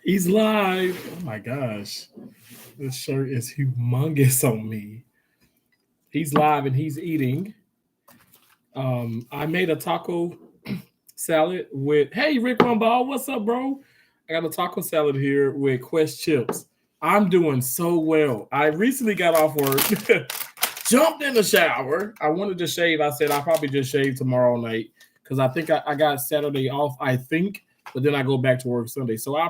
He's live. Oh my gosh. This shirt is humongous on me. He's live and he's eating. I made a taco salad with, hey, Rick Rumball, what's up, bro? I got a taco salad here with Quest chips. I'm doing so well. I recently got off work, jumped in the shower. I wanted to shave. I said I'll probably just shave tomorrow night because I think I got Saturday off, I think, but then I go back to work Sunday. So I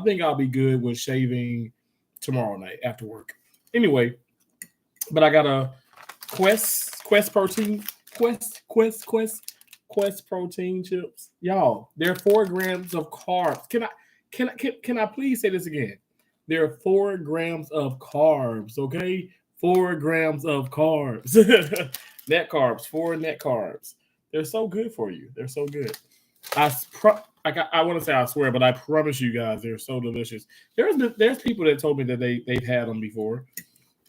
think I'll be good with shaving tomorrow night after work. Anyway, but I got a Quest protein, Quest protein chips. Y'all, they're 4 grams of carbs. Can I please say this again? There are 4 grams of carbs, okay? 4 grams of carbs. Net carbs, 4 net carbs. They're so good for you. They're so good. I want to say I swear, but I promise you guys, they're so delicious. There's people that told me that they've had them before.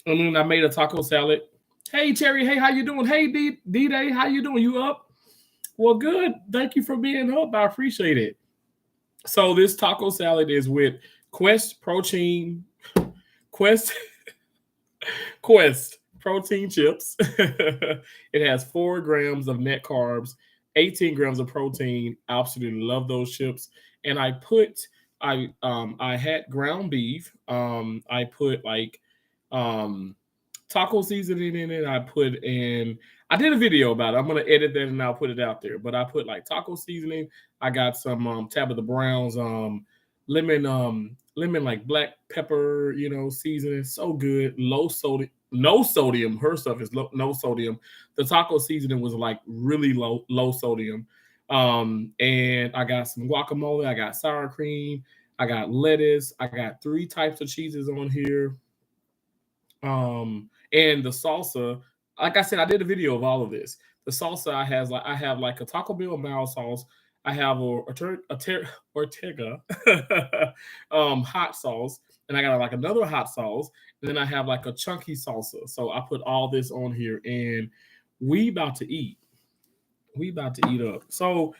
I mean, I made a taco salad. Hey Cherry, hey, how you doing? Hey D Day, how you doing? You up? Well, good. Thank you for being up. I appreciate it. So this taco salad is with Quest protein, Quest Quest protein chips. It has 4 grams of net carbs, 18 grams of protein. Absolutely love those chips. And I had ground beef. I put like um taco seasoning in it. I did a video about it. I'm gonna edit that and I'll put it out there. But I put like taco seasoning. I got some Tabitha Brown's lemon like black pepper, seasoning. So good. Low sodium, no sodium. Her stuff is no sodium. The taco seasoning was like really low sodium. And I got some guacamole. I got sour cream. I got lettuce. I got 3 types of cheeses on here. And the salsa, like I said, I did a video of all of this. The salsa I have like a Taco Bell mild sauce. I have Ortega hot sauce, and I got like another hot sauce, and then I have like a chunky salsa. So I put all this on here, and we about to eat. We about to eat up. So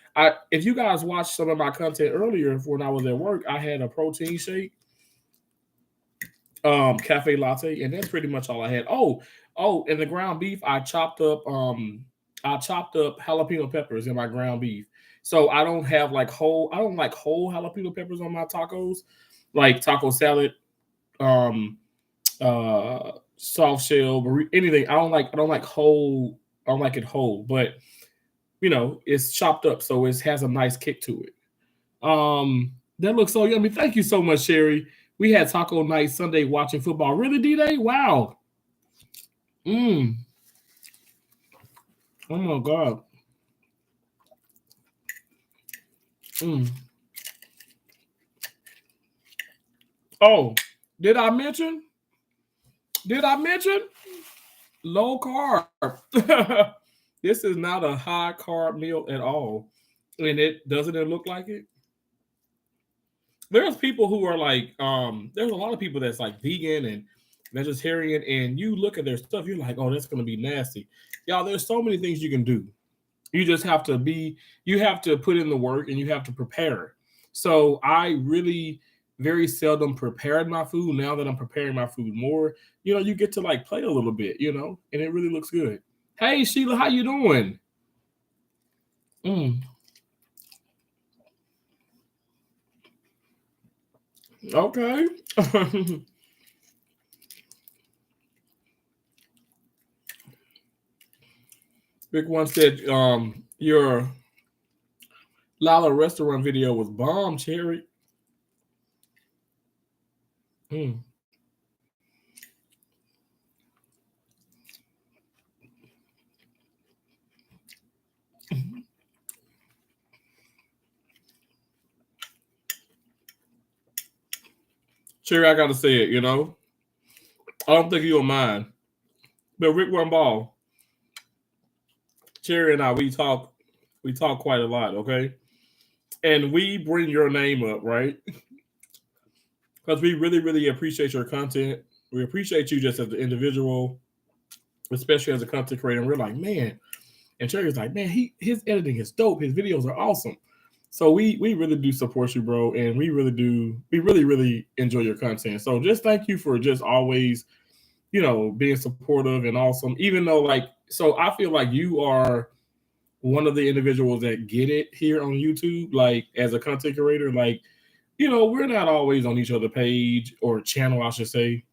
if you guys watched some of my content earlier when I was at work, I had a protein shake, cafe latte, and that's pretty much all I had. And the ground beef, I chopped up jalapeno peppers in my ground beef. So I don't like whole jalapeno peppers on my tacos, like taco salad, um, soft shell, anything. I don't like it whole, but it's chopped up, so it has a nice kick to it. That looks so yummy. Thank you so much, Sherry. We had taco night Sunday watching football. Really, D Day? Wow. Mm. Oh my god. Mm. Oh, did I mention? Did I mention low carb? This is not a high carb meal at all, and it doesn't it look like it? There's people who are like, there's a lot of people that's like vegan and vegetarian, and you look at their stuff, you're like, oh, that's gonna be nasty. Y'all, there's so many things you can do. You just have to you have to put in the work and you have to prepare. So I really very seldom prepared my food. Now that I'm preparing my food more, you get to like play a little bit, and it really looks good. Hey Sheila, how you doing? Mm, okay. Big One said, your Lala restaurant video was bomb, Cherry. Mm. Cherry, I gotta say it, I don't think you'll mind. But Rick One Ball, Cherry and I, we talk quite a lot, okay? And we bring your name up, right? Because we really, really appreciate your content. We appreciate you just as an individual, especially as a content creator. And we're like, man, and Cherry's like, man, his editing is dope. His videos are awesome. So we really do support you, bro, and we really enjoy your content. So just thank you for just always, being supportive and awesome. Even though so I feel like you are one of the individuals that get it here on YouTube, like as a content creator, like we're not always on each other page or channel, I should say.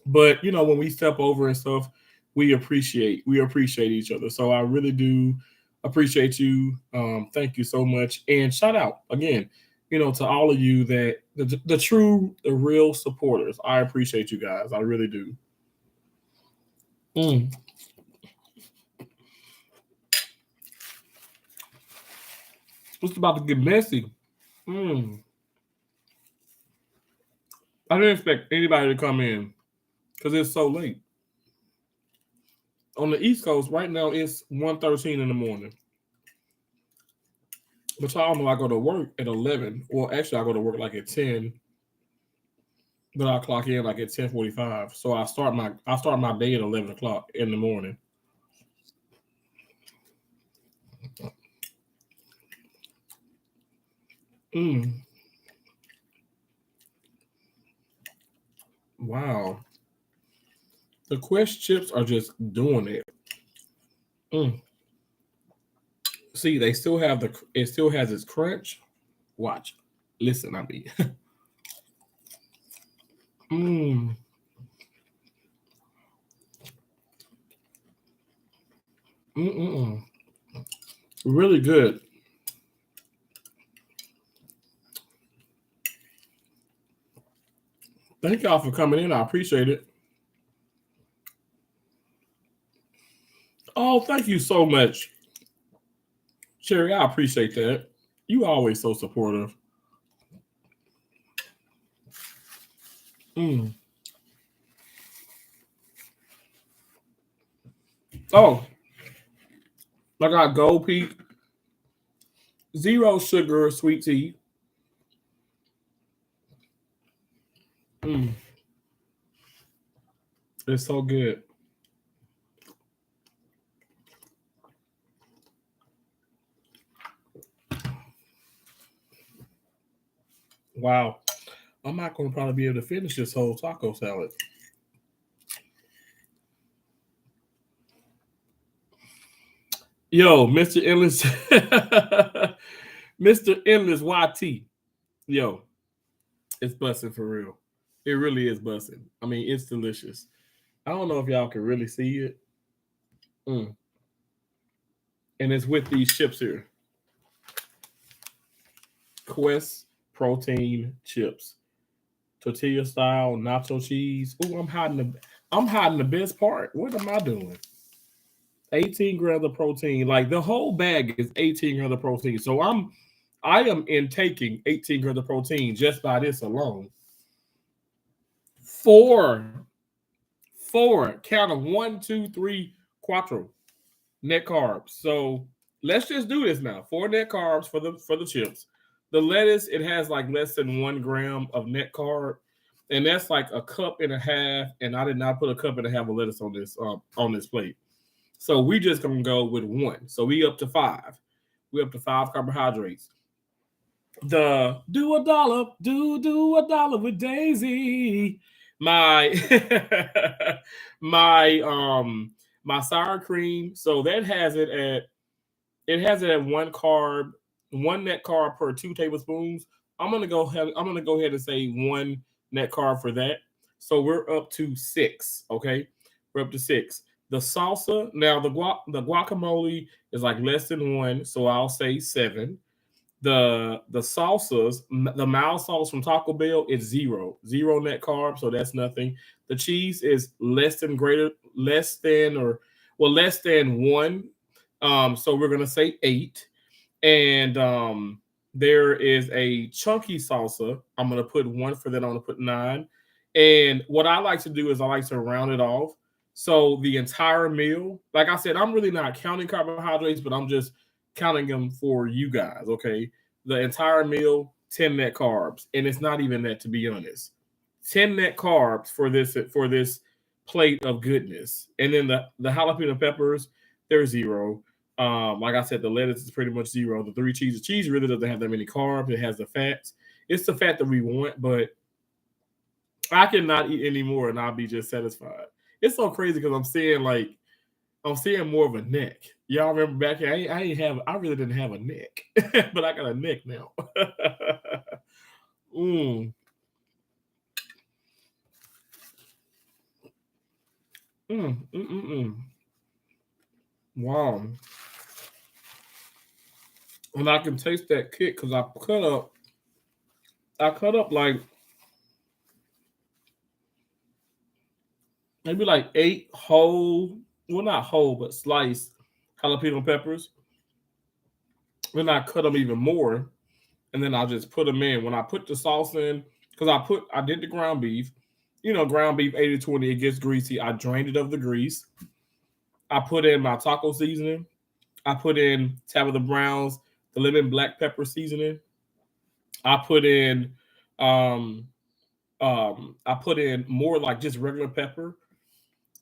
But when we step over and stuff, we appreciate each other. So I really do appreciate you. Thank you so much, and shout out again, to all of you that the real supporters. I appreciate you guys. I really do. Mm. It's about to get messy. Mm. I didn't expect anybody to come in because it's so late. On the East Coast right now, it's 1:13 in the morning. But y'all know I go to work at 11. Well, actually, I go to work like at 10, but I clock in like at 10:45. So I start my day at 11 o'clock in the morning. Mm. Wow, the Quest chips are just doing it. Mm. See, they still have it still has its crunch. Watch, listen, I mean, mm. Mm-mm-mm. Really good. Thank y'all for coming in. I appreciate it. Oh, thank you so much, Sherry. I appreciate that. You always so supportive. Mm. Oh, I got Gold Peak, zero sugar sweet tea. Mm. It's so good. Wow. I'm not going to probably be able to finish this whole taco salad. Yo, Mr. Endless, Mr. Endless YT. Yo, it's busting for real. It really is busting. I mean, it's delicious. I don't know if y'all can really see it. Mm. And it's with these chips here. Quest protein chips. Tortilla style nacho cheese. Ooh, I'm hiding the best part. What am I doing? 18 grams of protein. Like the whole bag is 18 grams of protein. So I am intaking 18 grams of protein just by this alone. Four, count of one, two, three, quattro net carbs. So let's just do this now. Four net carbs for the chips. The lettuce, it has like less than 1 gram of net carb, and that's like a cup and a half. And I did not put a cup and a half of lettuce on this plate. So we just gonna go with one. So we up to five. We up to five carbohydrates. The do a dollar with Daisy. My my my sour cream. So that has it at one net carb per 2 tablespoons. I'm gonna go ahead and say one net carb for that. So we're up to six. Okay, we're up to six. The salsa now the guacamole is like less than one, so I'll say seven. The salsas, the mild sauce from Taco Bell is zero net carb, so that's nothing. The cheese is less than one. So we're gonna say eight. And there is a chunky salsa. I'm gonna put one for that. I'm gonna put nine. And what I like to do is I like to round it off. So the entire meal, like I said, I'm really not counting carbohydrates, but I'm just counting them for you guys. Okay, the entire meal, 10 net carbs, and it's not even that, to be honest. 10 net carbs for this plate of goodness, and then the jalapeno peppers, they're zero. Like I said, the lettuce is pretty much zero. The three cheeses, cheese really doesn't have that many carbs. It has the fats. It's the fat that we want, but I cannot eat anymore and I'll be just satisfied. It's so crazy because I'm seeing more of a neck. Y'all remember back here? I really didn't have a neck, but I got a neck now. mm, mm, mm, mm, mm. Wow. And I can taste that kick because I cut up like maybe like 8 whole, well not whole, but sliced jalapeno peppers. Then I cut them even more, and then I just put them in. When I put the sauce in, because I did the ground beef. You know, ground beef 80-20, it gets greasy. I drained it of the grease. I put in my taco seasoning. I put in Tabitha Brown's the lemon black pepper seasoning. I put in um I put in more like just regular pepper.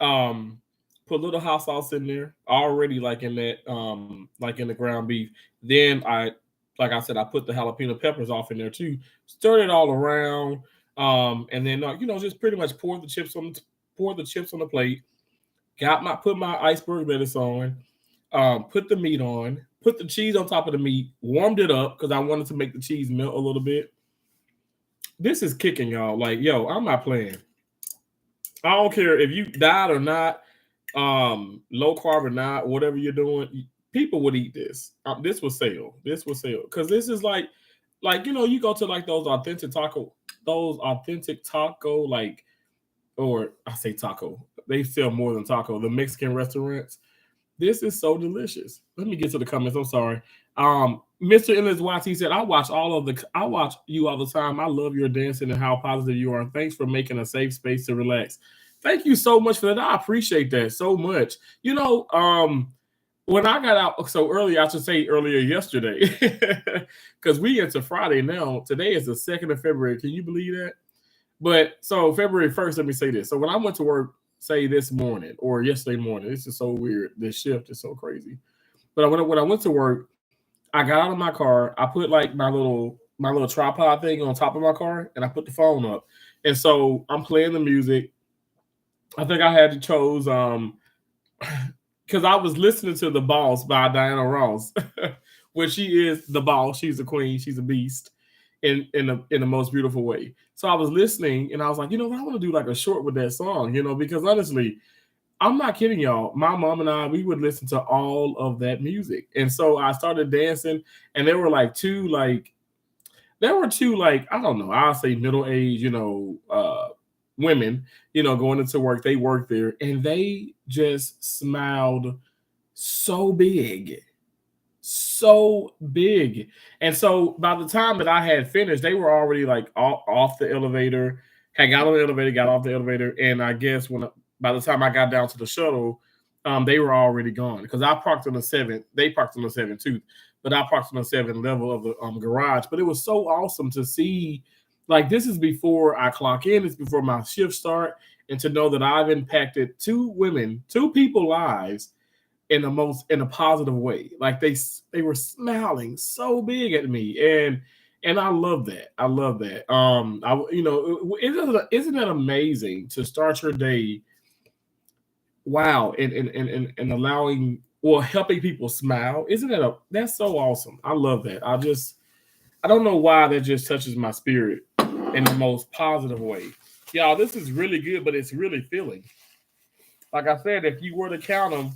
Um Put a little hot sauce in there already like in the ground beef. Then like I said, I put the jalapeno peppers off in there too. Stirred it all around. And then just pretty much pour the chips on the plate. Put my iceberg lettuce on, put the meat on, put the cheese on top of the meat, warmed it up because I wanted to make the cheese melt a little bit. This is kicking, y'all. Like, yo, I'm not playing. I don't care if you died or not, low carb or not, whatever you're doing, people would eat this. This will sell. This will sell because this is you go to like those authentic taco, like, or I say taco. They sell more than taco. The Mexican restaurants. This is so delicious. Let me get to the comments. I'm sorry. Mr. Endless YT said, I watch you all the time. I love your dancing and how positive you are. Thanks for making a safe space to relax. Thank you so much for that. I appreciate that so much. When I got out so early, I should say earlier yesterday, because we into Friday now. Today is the 2nd of February. Can you believe that? But so February 1st, let me say this. So when I went to work, say this morning or yesterday morning, this is so weird. This shift is so crazy. But when I went to work, I got out of my car. I put like my little tripod thing on top of my car, and I put the phone up. And so I'm playing the music. I think I had to chose because I was listening to "The Boss" by Diana Ross, where she is the boss. She's a queen. She's a beast in the most beautiful way. So I was listening, and I was like, I want to do like a short with that song, because honestly, I'm not kidding y'all. My mom and I, we would listen to all of that music. And so I started dancing, and there were two, like, I don't know, I'll say middle age, women, going into work. They worked there, and they just smiled so big. So big. And so by the time that I had finished, they were already like off the elevator, had got on the elevator, got off the elevator, and I guess by the time I got down to the shuttle, they were already gone because I parked on the 7th. They parked on the 7th too, but I parked on the 7th level of the garage. But it was so awesome to see. Like, this is before I clock in. It's before my shift start, and to know that I've impacted two people lives in a positive way. Like, they were smiling so big at me, and I love that. I love that. Isn't that amazing to start your day? Wow, and allowing, well, helping people smile. That's so awesome. I love that. I don't know why that just touches my spirit in the most positive way. Y'all, this is really good, but it's really filling. Like I said, if you were to count them,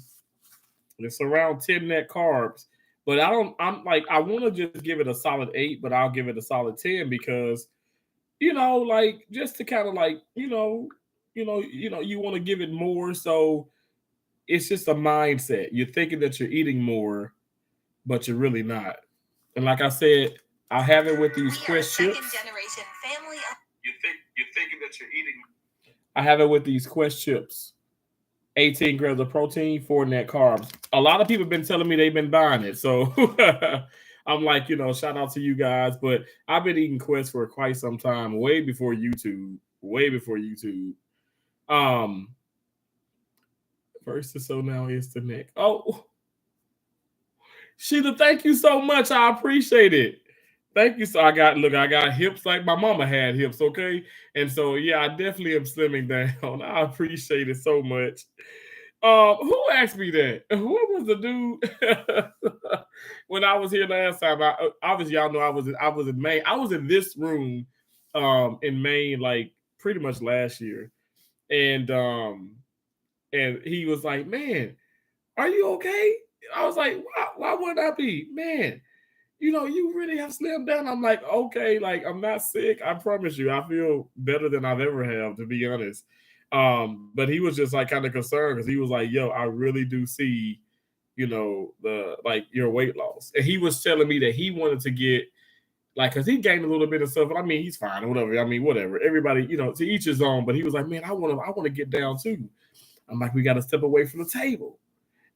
it's around 10 net carbs. But I want to just give it a solid 8, but I'll give it a solid 10 because, like, just to kind of like, you want to give it more. So it's just a mindset. You're thinking that you're eating more, but you're really not. And like I said, I have it with these Quest chips. You're thinking that you're eating. I have it with these Quest chips. 18 grams of protein, 4 net carbs. A lot of people have been telling me they've been buying it. So I'm like, shout out to you guys. But I've been eating Quest for quite some time, way before YouTube. Way before YouTube. First, so now it's the neck. Oh, Sheila, thank you so much. I appreciate it. Thank you. So I got hips like my mama had hips, okay? And so yeah, I definitely am slimming down. I appreciate it so much. Who asked me that? Who was the dude when I was here last time? Obviously y'all know I was in Maine. I was in this room in Maine like pretty much last year. And he was like, "Man, are you okay?" I was like, why would I be? Man, you really have slimmed down. I'm like, okay, like I'm not sick. I promise you, I feel better than I've ever have, to be honest. But he was just like kind of concerned because he was like, yo, I really do see, the like your weight loss. And he was telling me that he wanted to get like because he gained a little bit of stuff. But I mean, he's fine or whatever. I mean, whatever. Everybody, to each his own. But he was like, man, I want to get down too. I'm like, we got to step away from the table.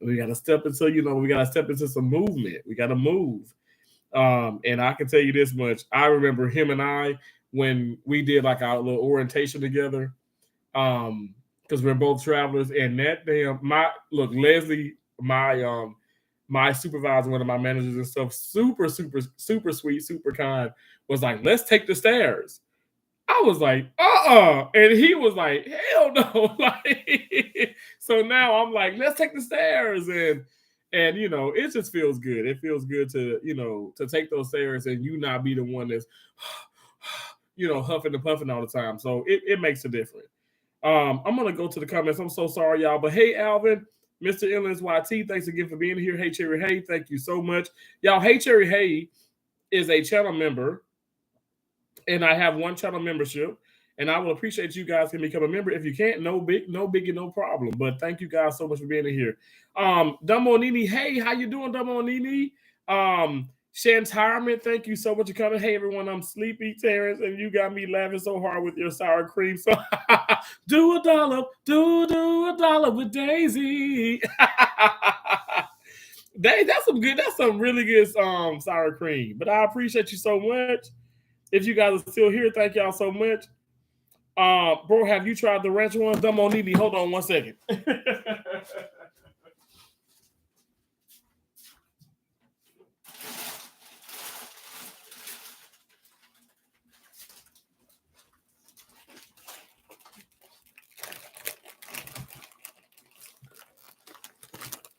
We got to step into, we got to step into some movement. We got to move. And I can tell you this much. I remember him and I when we did like our little orientation together. Because we're both travelers, and that damn Leslie, my supervisor, one of my managers and stuff, super, super, super sweet, super kind, was like, let's take the stairs. I was like, and he was like, hell no. Like, so now I'm like, let's take the stairs. And it just feels good. It feels good to, to take those stairs and you not be the one that's, huffing and puffing all the time. So it makes a difference. I'm gonna go to the comments. I'm so sorry, y'all. But hey, Alvin, Mr. Illness YT, thanks again for being here. Hey, Cherry Hay, thank you so much. Y'all, Hey Cherry Hay is a channel member, and I have one channel membership. And I will appreciate you guys can become a member. If you can't, no biggie, no problem. But thank you guys so much for being in here. Dumbo Nini, hey, how you doing, Dumbo Nini? Shantirement, thank you so much for coming. Hey everyone, I'm Sleepy Terrence, and you got me laughing so hard with your sour cream. So do a dollar with Daisy. That's some really good sour cream. But I appreciate you so much. If you guys are still here, thank y'all so much. Bro, have you tried the ranch one? Dumbo Nini, hold on one second.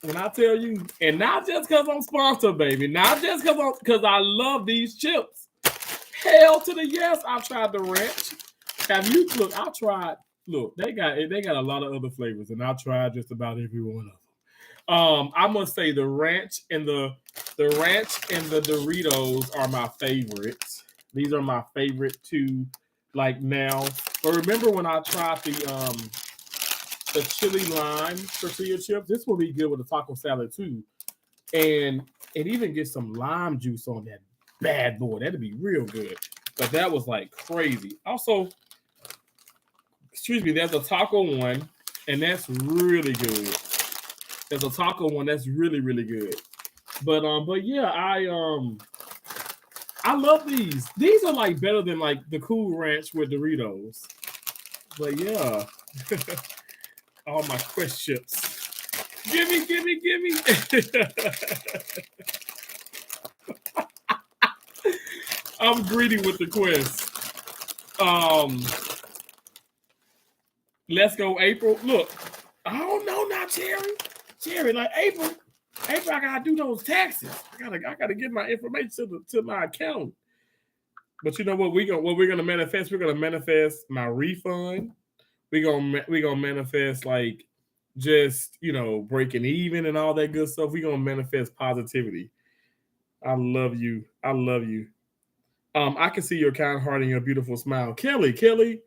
When I tell you, and not just because I'm sponsored, baby, not just because I love these chips. Hell to the yes, I've tried the ranch. Have you look? I tried. Look, they got a lot of other flavors, and I tried just about every one of them. I must say the ranch and the Doritos are my favorites. These are my favorite two. Like now, but remember when I tried the chili lime tortilla chips? This will be good with a taco salad too, and it even gets some lime juice on that bad boy. That'd be real good. But that was like crazy. Also, excuse me, there's a taco one, and that's really good. There's a taco one that's really, really good. But yeah, I love these. These are like better than like the Cool Ranch with Doritos. But yeah. All my Quest chips. Gimme. I'm greedy with the Quest. Let's go, April. Look, I don't know now, Cherry, like April, I gotta do those taxes. I gotta get my information to my account. But you know what we're gonna manifest? We're gonna manifest my refund. We're gonna manifest like just breaking even and all that good stuff. We're gonna manifest positivity. I love you. I love you. I can see your kind heart and your beautiful smile. Kelly,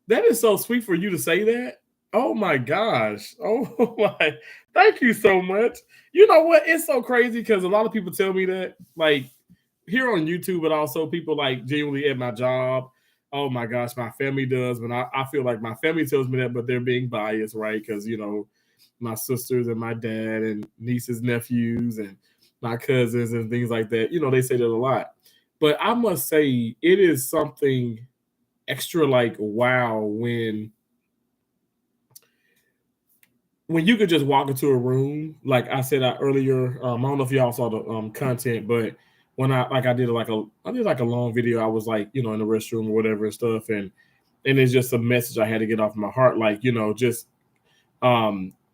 that is so sweet for you to say that. Oh my gosh. Oh my. Thank you so much. You know what? It's so crazy because a lot of people tell me that, like here on YouTube, but also people like genuinely at my job. Oh my gosh, my family does. But I feel like my family tells me that, but they're being biased, right? Because, my sisters and my dad and nieces, nephews, and my cousins and things like that, they say that a lot. But I must say, it is something extra like wow when you could just walk into a room, like I said earlier, I don't know if y'all saw the content, but when I did like a long video, I was like, in the restroom or whatever and stuff, and it's just a message I had to get off my heart, like, just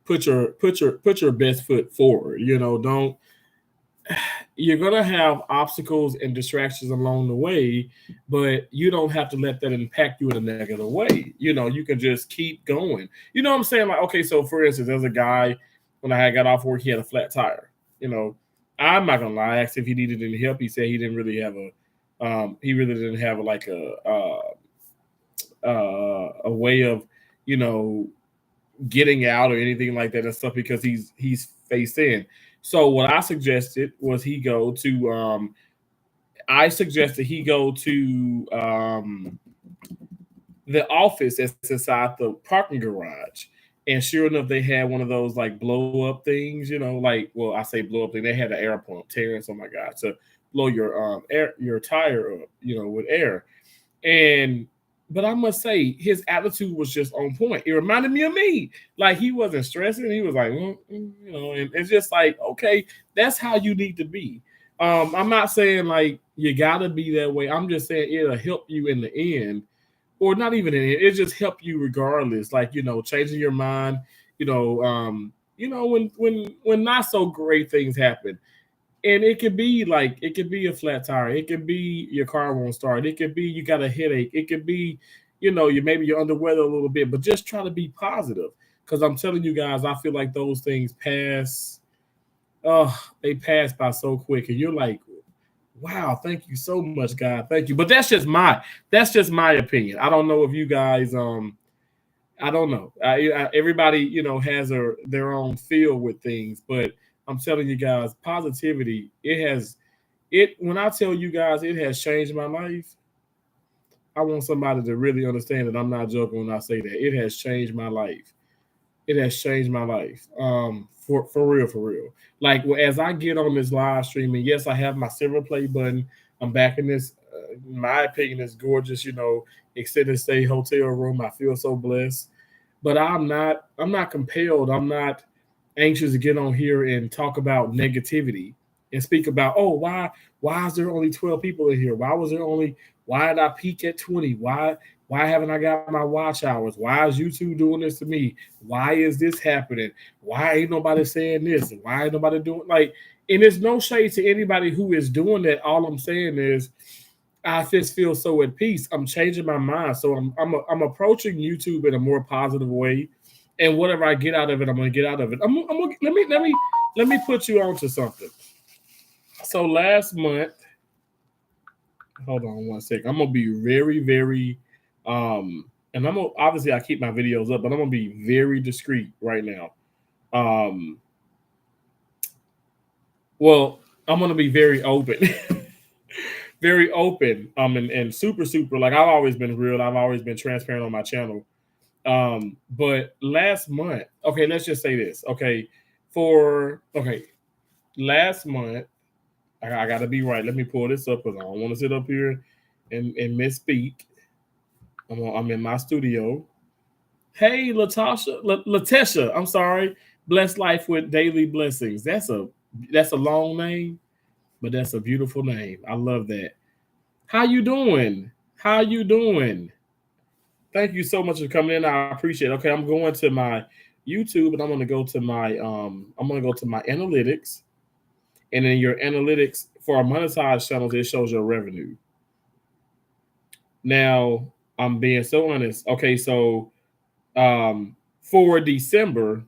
put your best foot forward. Don't You're gonna have obstacles and distractions along the way, but you don't have to let that impact you in a negative way. You can just keep going. You know what I'm saying? Like, okay, so for instance, there's a guy when I had got off work, he had a flat tire. I'm not gonna lie, I asked if he needed any help. He said he didn't really have he really didn't have like a way of, you know, getting out or anything like that and stuff because he's faced in. So what I suggested was he go to the office that's inside the parking garage. And sure enough, they had one of those like blow up things, like, well, I say blow up thing. They had an air pump, Terrence. Oh my God, to blow your tire up, with air. And but I must say, his attitude was just on point. It reminded me of me. Like, he wasn't stressing. He was like, and it's just like, okay, that's how you need to be. I'm not saying like you gotta be that way. I'm just saying it'll help you in the end, or not even in it. It just help you regardless. Like, changing your mind. When not so great things happen, and it could be a flat tire. It could be your car won't start. It could be you got a headache. It could be, you're under weather a little bit, but just try to be positive. Because I'm telling you guys, I feel like those things pass. They pass by so quick, and you're like, wow, thank you so much, God, thank you. But that's just my opinion. I don't know if you guys, I don't know. Everybody, has their own feel with things, but I'm telling you guys, positivity. When I tell you guys, it has changed my life. I want somebody to really understand that I'm not joking when I say that it has changed my life. It has changed my life. For real, for real. Like, as I get on this live stream, and yes, I have my silver play button. I'm back in this. In my opinion, is gorgeous. Extended stay hotel room. I feel so blessed. But I'm not compelled. I'm not anxious to get on here and talk about negativity and speak about, oh, why is there only 12 people in here? Why did I peak at 20? Why haven't I got my watch hours? Why is YouTube doing this to me? Why is this happening? Why ain't nobody saying this? Why ain't nobody doing like, and there's no shade to anybody who is doing that. All I'm saying is I just feel so at peace. I'm changing my mind. So I'm approaching YouTube in a more positive way. And whatever I get out of it, I'm gonna get out of it. Let me put you on to something. So last month, hold on one second. I'm gonna be very, very and obviously I keep my videos up, but I'm gonna be very discreet right now. Well, I'm gonna be very open. Very open. And super, super, like, I've always been real, I've always been transparent on my channel. But last month, okay, let's just say this. Last month, I gotta be right. Let me pull this up because I don't want to sit up here and misspeak. I'm in my studio. Hey, Latesha, I'm sorry. Blessed life with daily blessings. That's a long name, but that's a beautiful name. I love that. How you doing? How you doing? Thank you so much for coming in. I appreciate it. Okay, I'm going to my YouTube and I'm gonna go to my analytics. And in your analytics for our monetized channels, it shows your revenue. Now, I'm being so honest. Okay, so for December,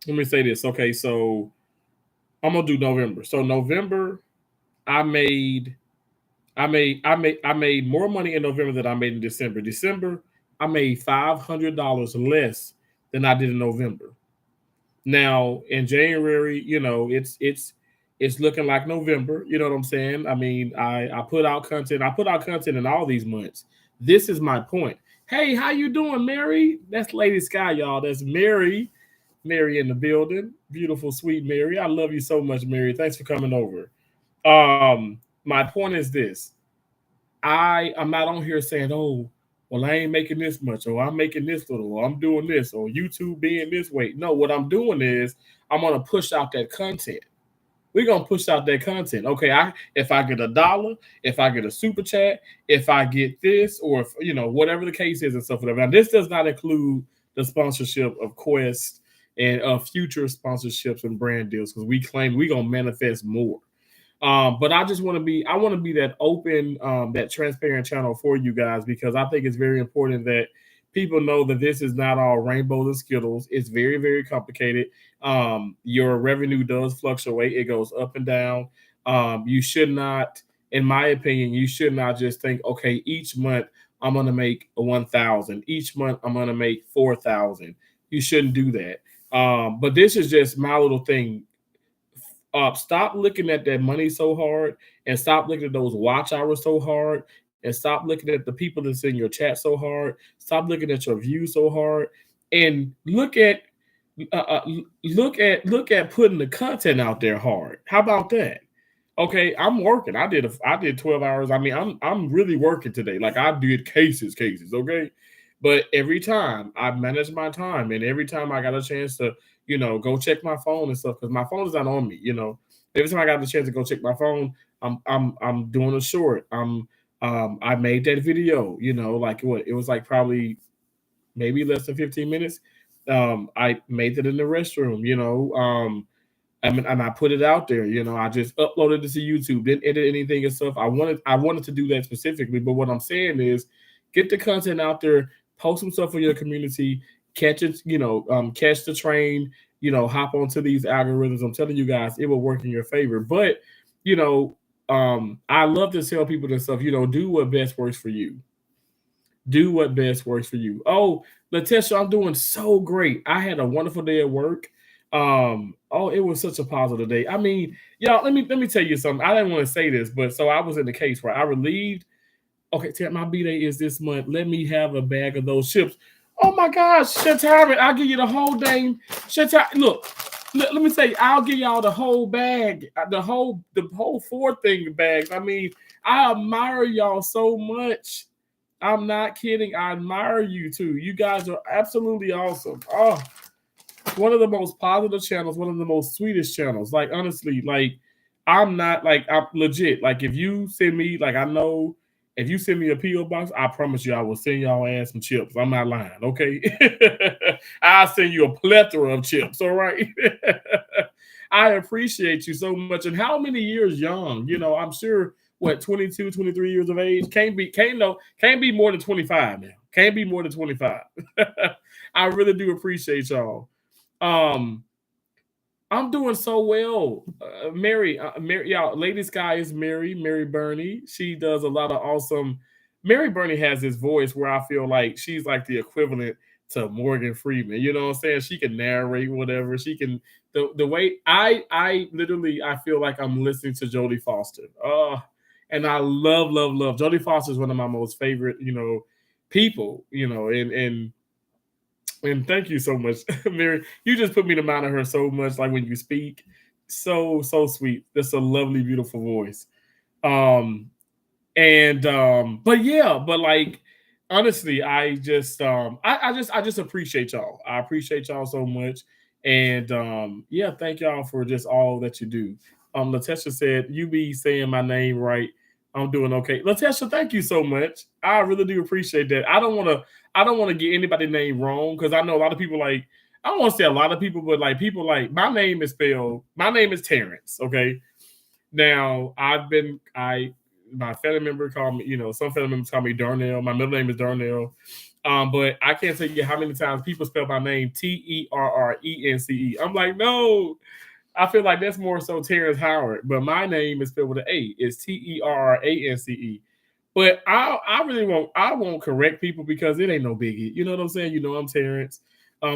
let me say this. Okay, so I'm gonna do November. So November, I made more money in November than I made in December. December, I made $500 less than I did in November. Now in January, it's looking like November. You know what I'm saying? I mean, I put out content. I put out content in all these months. This is my point. Hey, how you doing, Mary? That's Lady Sky, y'all. That's Mary. Mary in the building. Beautiful, sweet Mary. I love you so much, Mary. Thanks for coming over. My point is this. I'm not on here saying, oh, well, I ain't making this much, or I'm making this little, or I'm doing this, or YouTube being this way. No, what I'm doing is I'm gonna push out that content. We're gonna push out that content. Okay, if I get $1, if I get a super chat, if I get this, or if whatever the case is and stuff like that. Now, this does not include the sponsorship of Quest and future sponsorships and brand deals because we claim we're gonna manifest more. But I want to be that open, that transparent channel for you guys because I think it's very important that people know that this is not all rainbows and skittles. It's very, very complicated. Your revenue does fluctuate; it goes up and down. You should not, in my opinion, you should not just think, okay, each month I'm going to make 1,000. Each month I'm going to make 4,000. You shouldn't do that. But this is just my little thing. Stop looking at that money so hard and stop looking at those watch hours so hard and stop looking at the people that's in your chat so hard. Stop looking at your views so hard and uh, uh, look at putting the content out there hard. How about that? Okay, I'm working. I did 12 hours. I mean, I'm really working today. Like I did cases, okay? But every time I manage my time and every time I got a chance to, go check my phone and stuff because my phone is not on me. Every time I got the chance to go check my phone, I'm doing a short. I made that video, like what it was like probably maybe less than 15 minutes. I made it in the restroom. And I put it out there. I just uploaded it to YouTube, didn't edit anything and stuff. I wanted to do that specifically, but what I'm saying is, get the content out there, post some stuff for your community, catch it, catch the train, hop onto these algorithms. I'm telling you guys, it will work in your favor. But you know, I love to tell people this stuff. Do what best works for you. Do what best works for you. Oh, Letitia, I'm doing so great. I had a wonderful day at work. It was such a positive day. I mean, y'all, let me tell you something. I didn't want to say this, but so I was in the case where I relieved. Okay, Ted, my B-Day is this month. Let me have a bag of those chips. Oh my gosh, Shatara, I'll give you the whole dang Shatara. Look, let me tell you, I'll give y'all the whole bag, the whole 4 bags. I mean, I admire y'all so much. I'm not kidding. I admire you too. You guys are absolutely awesome. Oh, one of the most positive channels, one of the most sweetest channels. Like honestly, like I'm legit. Like if you send me, like I know if you send me a PO box, I promise you I will send y'all ass some chips. I'm not lying, okay? I'll send you a plethora of chips. All right. I appreciate you so much. And how many years young? I'm sure what 22, 23 years of age can't be more than 25 now. Can't be more than 25. I really do appreciate y'all. Um, I'm doing so well. Mary, y'all, Lady Sky is Mary Burney. She does a lot of awesome. Mary Burney has this voice where I feel like she's like the equivalent to Morgan Freeman. You know what I'm saying? She can narrate whatever. She can the way I literally I feel like I'm listening to Jodie Foster. And I love Jodie Foster is one of my most favorite, people, and thank you so much, Mary. You just put me to mind of her so much. Like when you speak, so sweet. That's a lovely, beautiful voice. Um, but yeah, but like honestly, I just appreciate y'all. I appreciate y'all so much, and yeah, thank y'all for just all that you do. Latesha said you be saying my name right. I'm doing okay. Latesha, thank you so much. I really do appreciate that. I don't want to get anybody's name wrong because I know a lot of people like I don't want to say a lot of people, but like people like my name is Terrence. Okay. Now my family member called me, some family members call me Darnell. My middle name is Darnell. But I can't tell you how many times people spell my name Terrence. I'm like, no, I feel like that's more so Terrence Howard, but my name is spelled with an A. It's Terrance. But I won't correct people because it ain't no biggie. You know what I'm saying? I'm Terrence.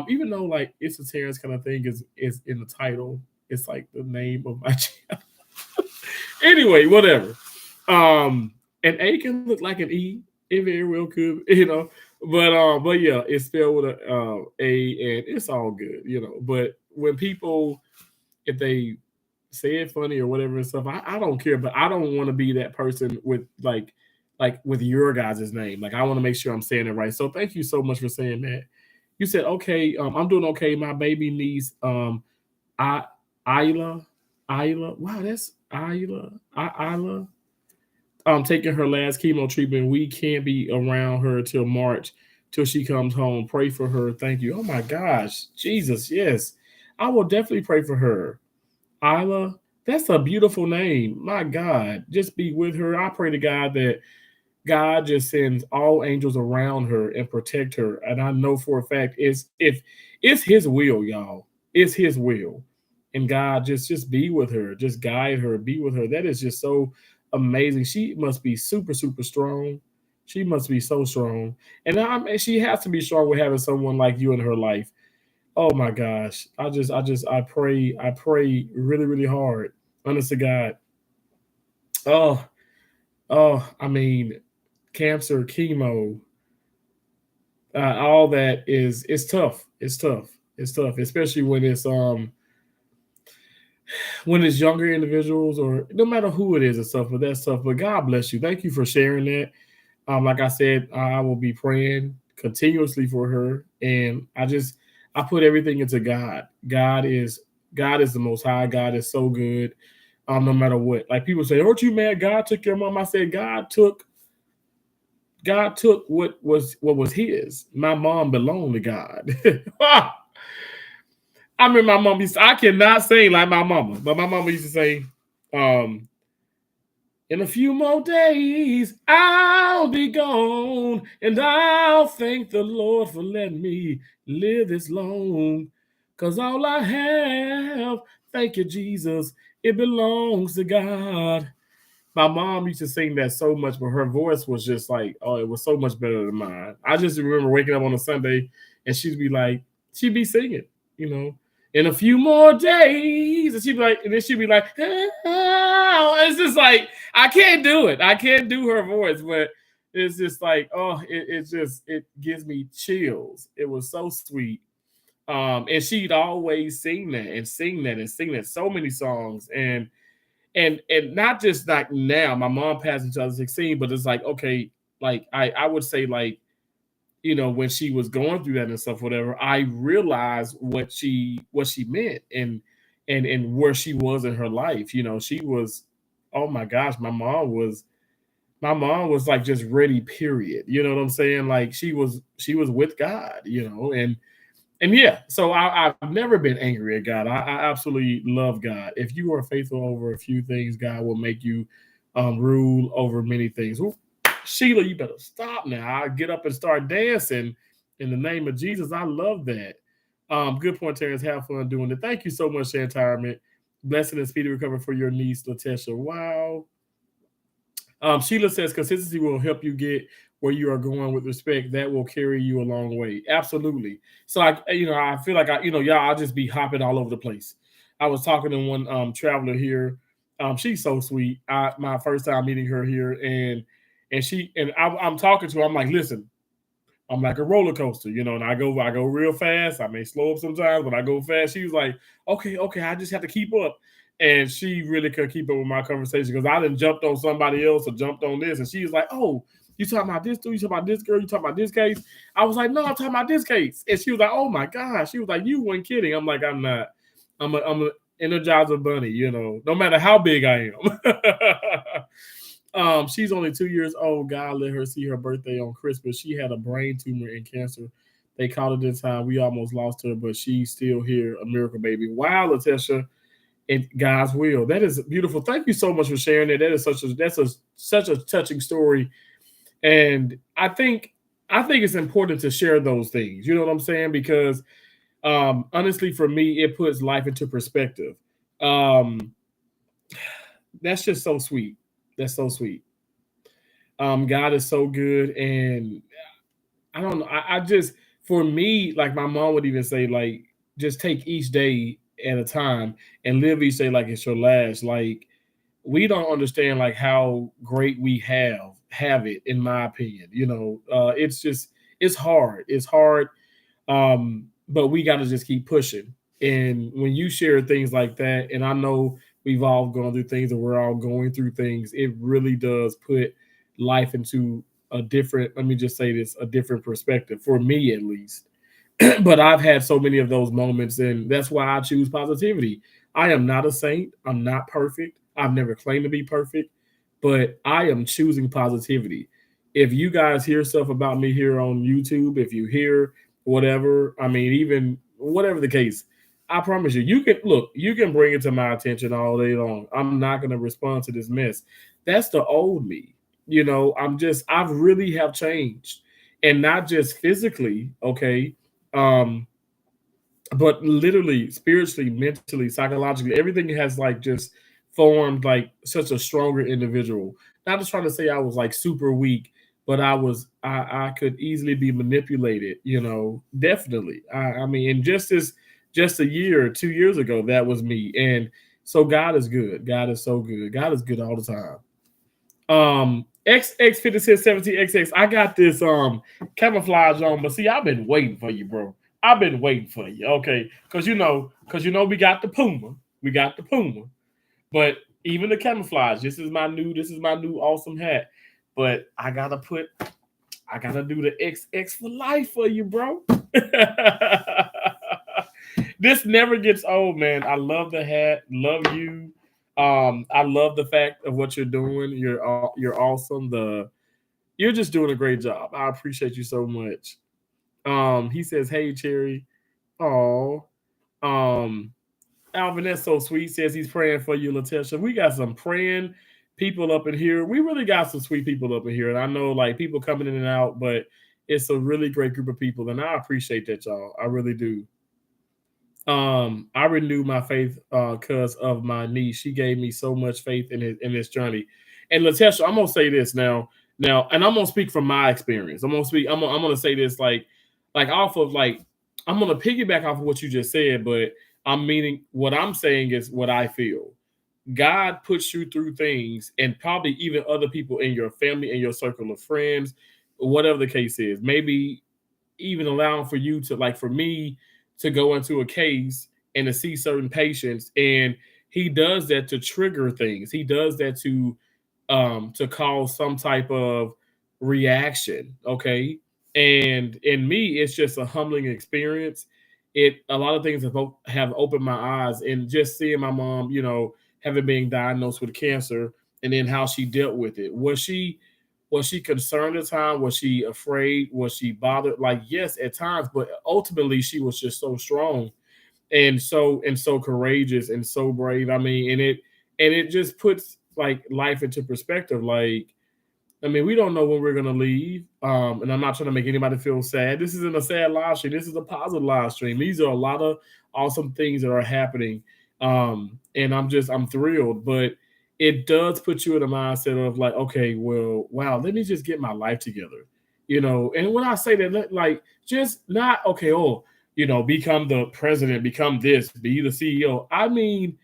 Even though like it's a Terrence kind of thing is in the title. It's like the name of my channel. Anyway, whatever. An A can look like an E. It very well could. But yeah, it's spelled with a, and it's all good. But when people, if they say it funny or whatever and stuff, I don't care. But I don't want to be that person with like like with your guys' name. Like I want to make sure I'm saying it right. So thank you so much for saying that. You said okay. I'm doing okay. My baby niece, I Isla, Isla. Wow, that's Isla, Isla. Taking her last chemo treatment. We can't be around her till March, till she comes home. Pray for her. Thank you. Oh my gosh, Jesus, yes, I will definitely pray for her. Isla, that's a beautiful name. My God, just be with her. I pray to God that God just sends all angels around her and protect her. And I know for a fact it's if it's His will, y'all. It's His will, and God just be with her, just guide her, be with her. That is just so amazing. She must be super super strong. She must be so strong, and she has to be strong with having someone like you in her life. Oh my gosh, I pray really really hard, honest to God. Oh I mean, cancer, chemo, all that is it's tough. It's tough. It's tough, especially when it's younger individuals or no matter who it is and stuff. But that's tough. But God bless you. Thank you for sharing that. Like I said, I will be praying continuously for her, and I put everything into God. God is the Most High. God is so good. No matter what, like people say, "Aren't you mad? God took your mom." I said, God took what was his. My mom belonged to God. I mean, my mom used to, I cannot sing like my mama, but my mama used to say, um, in a few more days, I'll be gone, and I'll thank the Lord for letting me live this long. Cause all I have, thank you, Jesus, it belongs to God. My mom used to sing that so much, but her voice was just like, oh, it was so much better than mine. I just remember waking up on a Sunday and she'd be singing, you know, in a few more days. And she'd be like, and then she'd be like, oh, it's just like, I can't do it. I can't do her voice, but it's just like, oh, it gives me chills. It was so sweet. And she'd always sing that and sing that and sing that so many songs. And not just like now, my mom passed in 2016, but it's like, okay, like I would say like, you know, when she was going through that and stuff, whatever, I realized what she meant and where she was in her life. You know, she was, oh my gosh, my mom was like just ready, period. You know what I'm saying? Like she was with God, you know, and yeah, so I've never been angry at God. I absolutely love God. If you are faithful over a few things, God will make you rule over many things. Ooh, Sheila, you better stop now. I get up and start dancing in the name of Jesus. I love that. Good point, Terrence. Have fun doing it. Thank you so much, Shantirement. Blessing and speedy recovery for your niece, Latesha. Wow. Sheila says consistency will help you get where you are going with respect. That will carry you a long way. Absolutely. So I feel like y'all, I'll just be hopping all over the place. I was talking to one traveler here. She's so sweet. My first time meeting her here, I'm talking to her. I'm like, listen, I'm like a roller coaster, you know, and I go real fast. I may slow up sometimes, but I go fast. She was like, okay, I just have to keep up. And she really could keep up with my conversation because I done jumped on somebody else or jumped on this. And she was like, oh, you talking about this dude? You talking about this girl? You talking about this case? I was like, no, I'm talking about this case. And she was like, oh my gosh. She was like, you weren't kidding. I'm like, I'm not. I'm a energizer bunny, you know, no matter how big I am. She's only 2 years old. God let her see her birthday on Christmas. She had a brain tumor and cancer. They called it this time. We almost lost her, but she's still here. A miracle baby. Wow, Latesha, in God's will. That is beautiful. Thank you so much for sharing that. That is such a touching story. And I think it's important to share those things. You know what I'm saying? Because honestly, for me, it puts life into perspective. Um, that's just so sweet. That's so sweet. God is so good, and I don't know. I just for me, like my mom would even say, like just take each day at a time and live each day like it's your last. Like we don't understand like how great we have it. In my opinion, you know, it's hard. It's hard, but we got to just keep pushing. And when you share things like that, and I know we've all gone through things and we're all going through things, it really does put life into a different, let me just say this, a different perspective for me at least. But I've had so many of those moments, and that's why I choose positivity. I am not a saint. I'm not perfect. I've never claimed to be perfect, but I am choosing positivity. If you guys hear stuff about me here on YouTube, if you hear whatever, I mean, even whatever the case, I promise you, you can look, you can bring it to my attention all day long. I'm not going to respond to this mess. That's the old me. I've really have changed, and not just physically, okay, um, but literally, spiritually, mentally, psychologically, everything has like just formed like such a stronger individual. Not just trying to say I was like super weak, but I could easily be manipulated, definitely. I mean, and just a year or 2 years ago, that was me. And so God is good. God is so good. God is good all the time. XX5670XX. I got this camouflage on, but see, I've been waiting for you, bro. I've been waiting for you, okay? Because we got the Puma. We got the Puma. But even the camouflage, this is my new awesome hat. But I gotta do the XX for life for you, bro. This never gets old, man. I love the hat. Love you. I love the fact of what you're doing. You're awesome. You're just doing a great job. I appreciate you so much. He says, "Hey, Cherry." Oh, um, Alvin, that's so sweet. Says he's praying for you, Latisha. We got some praying people up in here. We really got some sweet people up in here, and I know like people coming in and out, but it's a really great group of people, and I appreciate that, y'all. I really do. I renewed my faith because of my niece. She gave me so much faith in this journey. And Latesha, I'm gonna say this now, and I'm gonna speak from my experience. I'm gonna say this like off of like I'm gonna piggyback off of what you just said, but I'm meaning what I'm saying is what I feel. God puts you through things, and probably even other people in your family and your circle of friends, whatever the case is. Maybe even allowing for you to like for me to go into a case and to see certain patients, and he does that to trigger things. He does that to cause some type of reaction, okay? And in me it's just a humbling experience. It A lot of things have opened my eyes, and just seeing my mom, having been diagnosed with cancer, and then how she dealt with it. Was she concerned at times? Was she afraid? Was she bothered? Like, yes, at times, but ultimately she was just so strong and so courageous and so brave. I mean, and it just puts like life into perspective. Like, I mean, we don't know when we're gonna leave. And I'm not trying to make anybody feel sad. This isn't a sad live stream. This is a positive live stream. These are a lot of awesome things that are happening. And I'm thrilled, but it does put you in a mindset of like, okay, well, wow, let me just get my life together. And when I say that, like, just not okay, become the president, become this, be the CEO. I mean,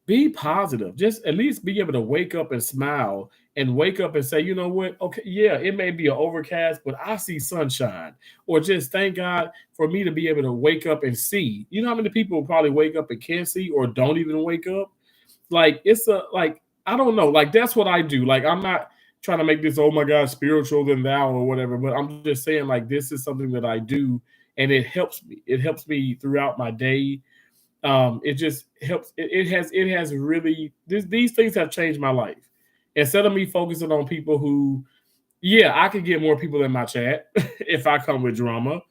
be positive. Just at least be able to wake up and smile and wake up and say, you know what? Okay, yeah, it may be an overcast, but I see sunshine. Or just thank God for me to be able to wake up and see. You know how many people probably wake up and can't see or don't even wake up? Like, I don't know. Like, that's what I do. Like, I'm not trying to make this, oh my God, spiritual than thou or whatever, but I'm just saying, like, this is something that I do, and it helps me. It helps me throughout my day. It just helps. It has really these things have changed my life. Instead of me focusing on people who, yeah, I could get more people in my chat if I come with drama,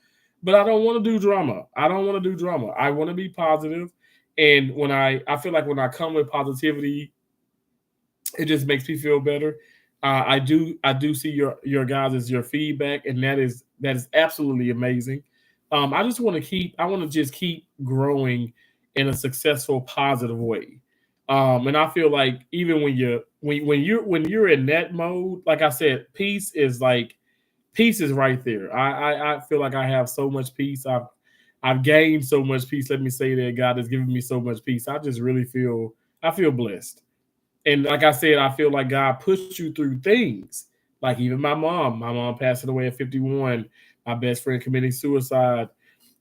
but I don't want to do drama. I don't want to do drama. I want to be positive, and when I feel like when I come with positivity, it just makes me feel better. I do see your guys' as your feedback, and that is absolutely amazing. I want to just keep growing in a successful, positive way. And I feel like even when you're in that mode, like I said, peace is right there. I feel like I have so much peace. I've gained so much peace. Let me say that God has given me so much peace. I feel blessed. And like I said, I feel like God puts you through things. Like even my mom passing away at 51, my best friend committing suicide,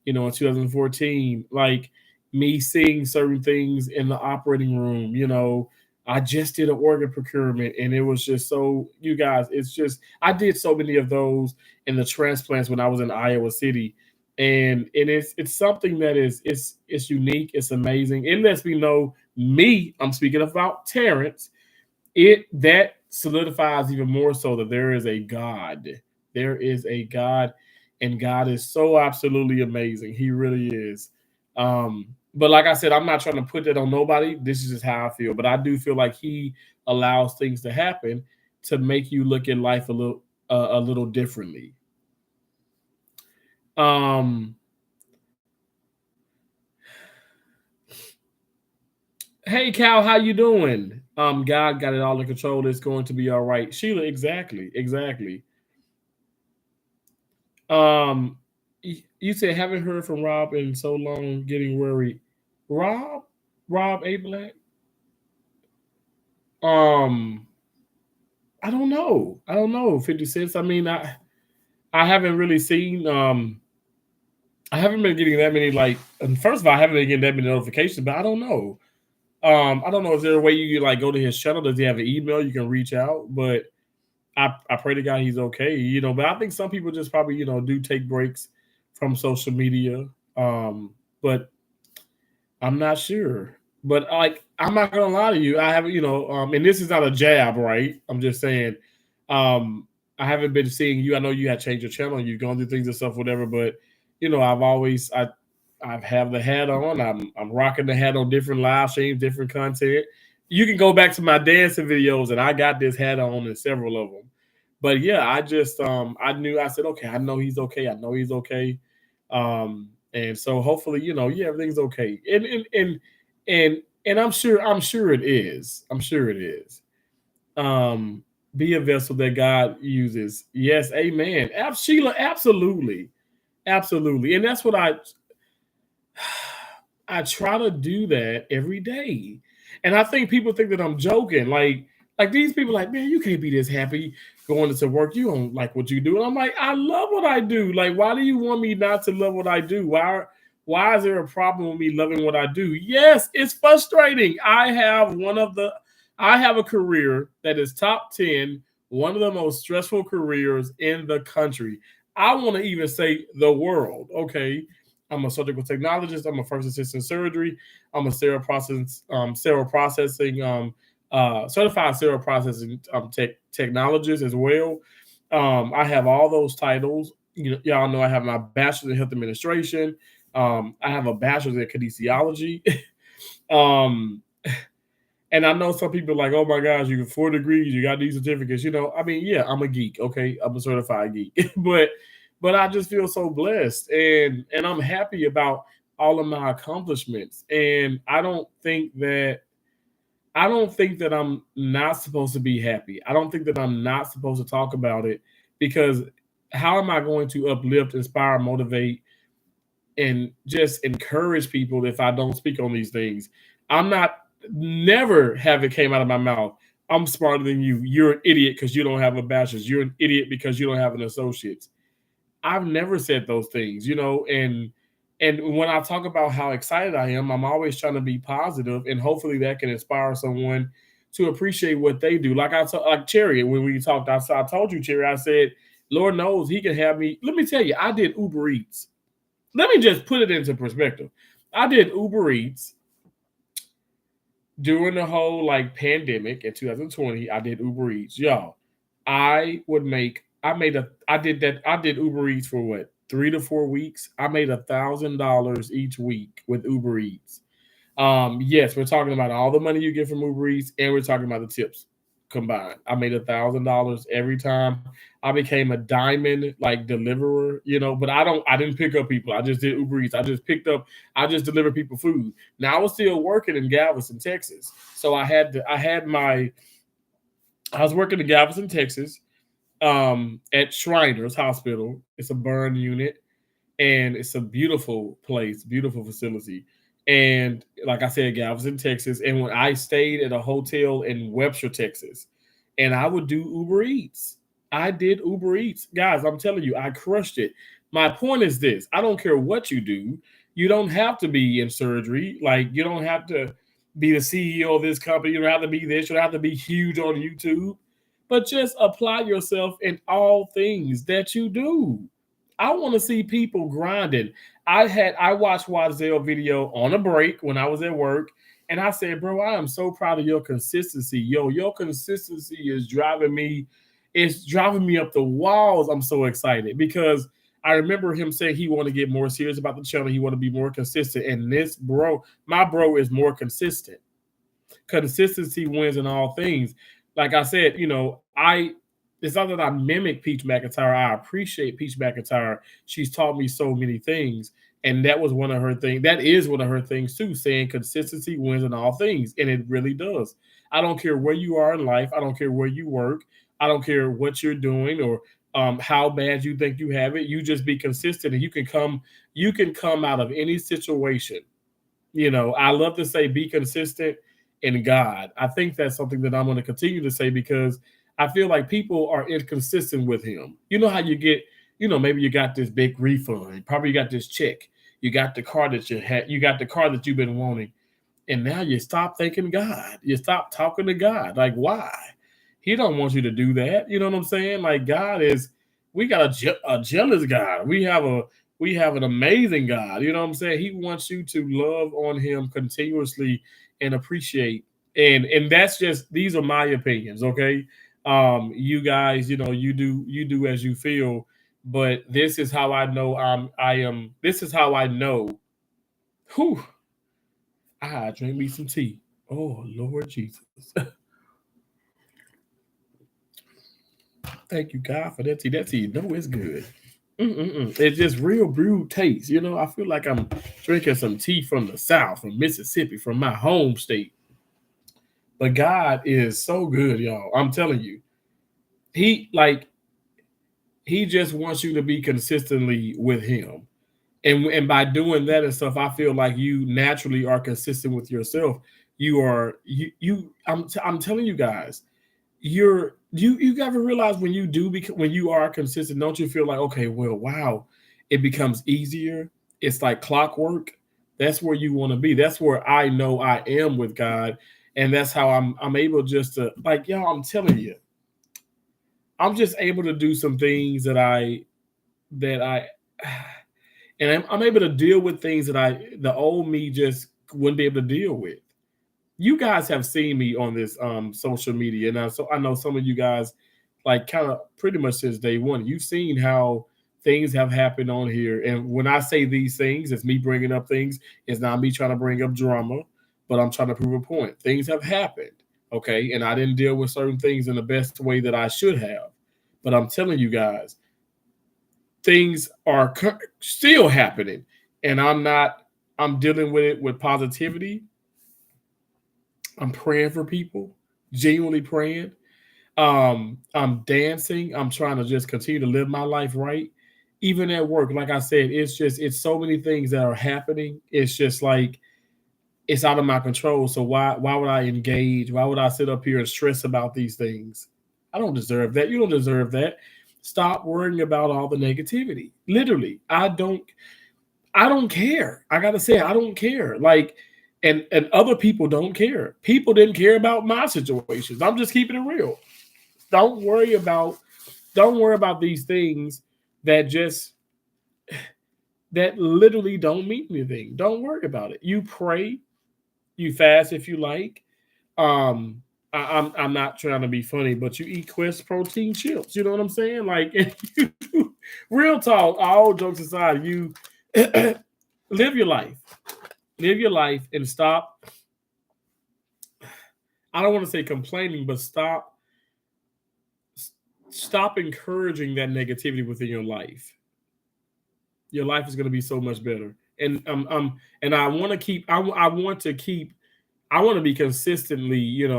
in 2014. Like me seeing certain things in the operating room, I just did an organ procurement, and it was just so, you guys, it's just, I did so many of those in the transplants when I was in Iowa City. And it's something that is, it's unique, it's amazing. It lets me know, me, I'm speaking about Terrence, it that solidifies even more so that there is a God. There is a God, and God is so absolutely amazing. He really is. But like I said, I'm not trying to put that on nobody. This is just how I feel. But I do feel like He allows things to happen to make you look at life a little differently. Um, hey Cal, how you doing? God got it all in control. It's going to be all right. Sheila, exactly, exactly. Um, you said haven't heard from Rob in so long, getting worried. Rob, Rob A Black. Um, I don't know. I don't know. 50 cents. I mean, I haven't really seen. I haven't been getting that many, like. And first of all, I haven't been getting that many notifications, but I don't know. I don't know. Is there a way you like go to his channel? Does he have an email you can reach out? But I pray to God he's okay. But I think some people just probably do take breaks from social media. But I'm not sure. But like, I'm not gonna lie to you. I haven't, and this is not a jab, right? I'm just saying, um, I haven't been seeing you. I know you had changed your channel, you've gone through things and stuff, whatever. But I've always I've have the hat on. I'm rocking the hat on different live streams, different content. You can go back to my dancing videos, and I got this hat on in several of them. But yeah, I just I knew, I said, okay, I know he's okay. I know he's okay. And so hopefully, yeah, everything's okay. And and I'm sure it is. I'm sure it is. Be a vessel that God uses. Yes, amen. Sheila, absolutely. Absolutely. And that's what I try to do that every day. And I think people think that I'm joking. Like these people like, man, you can't be this happy going into work. You don't like what you do. And I'm like, I love what I do. Like, why do you want me not to love what I do? Why is there a problem with me loving what I do? Yes, it's frustrating. I have a career that is top 10, one of the most stressful careers in the country. I want to even say the world. Okay. I'm a surgical technologist. I'm a first assistant surgery. I'm a sterile processing certified sterile processing technologist as well. I have all those titles. Y'all know I have my bachelor's in health administration. I have a bachelor's in kinesiology. um, and I know some people are like, oh my gosh, you got 4 degrees, you got these certificates. I mean, yeah, I'm a geek. Okay, I'm a certified geek, but I just feel so blessed, and I'm happy about all of my accomplishments. And I don't think that I'm not supposed to be happy. I don't think that I'm not supposed to talk about it, because how am I going to uplift, inspire, motivate, and just encourage people if I don't speak on these things? I'm not, never have it came out of my mouth, I'm smarter than you. You're an idiot because you don't have a bachelor's. You're an idiot because you don't have an associate's. I've never said those things, and when I talk about how excited I am, I'm always trying to be positive, and hopefully that can inspire someone to appreciate what they do. Like Cherry, when we talked, I told you, Cherry, I said, Lord knows he can have me. Let me tell you, I did Uber Eats. Let me just put it into perspective. I did Uber Eats during the whole like pandemic in 2020. I did Uber Eats, y'all. I did Uber Eats for what, 3 to 4 weeks. I made $1,000 each week with Uber Eats. Yes, we're talking about all the money you get from Uber Eats, and we're talking about the tips combined. I made $1,000 every time. I became a diamond like deliverer, but I didn't pick up people. I just did Uber Eats. I just delivered people food. Now I was still working in Galveston, Texas. So I was working in Galveston, Texas, at Shriners Hospital. It's a burn unit, and it's a beautiful place, beautiful facility. And like I said, Galveston, Texas. And when I stayed at a hotel in Webster, Texas, and I would do Uber Eats. I did Uber Eats. Guys, I'm telling you, I crushed it. My point is this: I don't care what you do. You don't have to be in surgery. Like, you don't have to. be the CEO of this company. You don't have to be this. You don't have to be huge on YouTube. But just apply yourself in all things that you do. I want to see people grinding. I watched Wazell video on a break when I was at work, and I said, bro, I am so proud of your consistency. Yo, your consistency is driving me, it's driving me up the walls. I'm so excited because I remember him saying he want to get more serious about the channel. He want to be more consistent. And this bro, my bro is more consistent. Consistency wins in all things. Like I said, it's not that I mimic Peach McIntyre. I appreciate Peach McIntyre. She's taught me so many things. And that was one of her things. That is one of her things too, saying consistency wins in all things. And it really does. I don't care where you are in life. I don't care where you work. I don't care what you're doing or how bad you think you have it. You just be consistent and you can come out of any situation. I love to say be consistent in God. I think that's something that I'm going to continue to say because I feel like people are inconsistent with him. You know how you get, maybe you got this big refund, probably you got this check, you got the car that you had, you got the car that you've been wanting, and now you stop thanking God. You stop talking to God. Like, why? He don't want you to do that. You know what I'm saying? Like we got a jealous God. We have an amazing God. You know what I'm saying? He wants you to love on him continuously and appreciate. And that's just, these are my opinions, okay? You guys, you do as you feel, but this is how I know this is how I know. Whew, I drink me some tea. Oh Lord Jesus. Thank you, God, for that tea. That tea, it's good. Mm-mm-mm. It's just real brewed taste. I feel like I'm drinking some tea from the South, from Mississippi, from my home state. But God is so good, y'all. I'm telling you. He like he just wants you to be consistently with him. And by doing that and stuff, I feel like you naturally are consistent with yourself. I'm telling you guys, you got to realize when when you are consistent, don't you feel like, okay, well, wow, it becomes easier. It's like clockwork. That's where you want to be. That's where I know I am with God, and that's how I'm able just to, like, y'all, I'm telling you, I'm just able to do some things that I and I'm able to deal with things that the old me just wouldn't be able to deal with. You guys have seen me on this social media now, so I know some of you guys, like, kind of pretty much since day one. You've seen how things have happened on here, and when I say these things, it's me bringing up things. It's not me trying to bring up drama, but I'm trying to prove a point. Things have happened, okay, and I didn't deal with certain things in the best way that I should have. But I'm telling you guys, things are still happening, and I'm dealing with it with positivity. I'm praying for people, genuinely praying. I'm dancing. I'm trying to just continue to live my life right. Even at work, like I said, it's so many things that are happening. It's just like it's out of my control. So why would I engage? Why would I sit up here and stress about these things? I don't deserve that. You don't deserve that. Stop worrying about all the negativity. Literally, I don't care. I gotta say, I don't care. Like, and other people don't care. People didn't care about my situations. I'm just keeping it real. Don't worry about these things that just that literally don't mean anything. Don't worry about it. You pray, you fast if you like. Um, I'm not trying to be funny, but you eat Quest protein chips. You know what I'm saying? Like, real talk. All jokes aside, you live your life. Live your life and stop. I don't want to say complaining, but stop encouraging that negativity within your life. Your life is going to be so much better. And I want to keep. I want to keep. I want to be consistently. I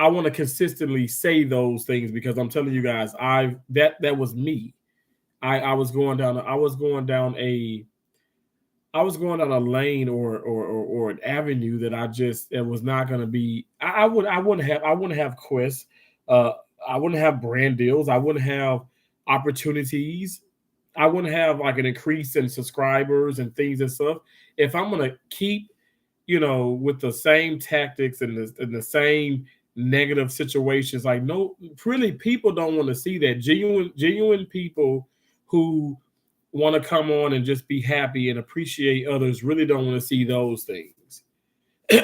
want to consistently say those things because I'm telling you guys, that was me. I was going down. I was going down a lane or an avenue that it was not going to be. I wouldn't have quests. Uh, I wouldn't have brand deals. I wouldn't have opportunities. I wouldn't have like an increase in subscribers and things and stuff if I'm going to keep with the same tactics and the same negative situations. Like, no, really, people don't want to see that. Genuine people who want to come on and just be happy and appreciate others really don't want to see those things.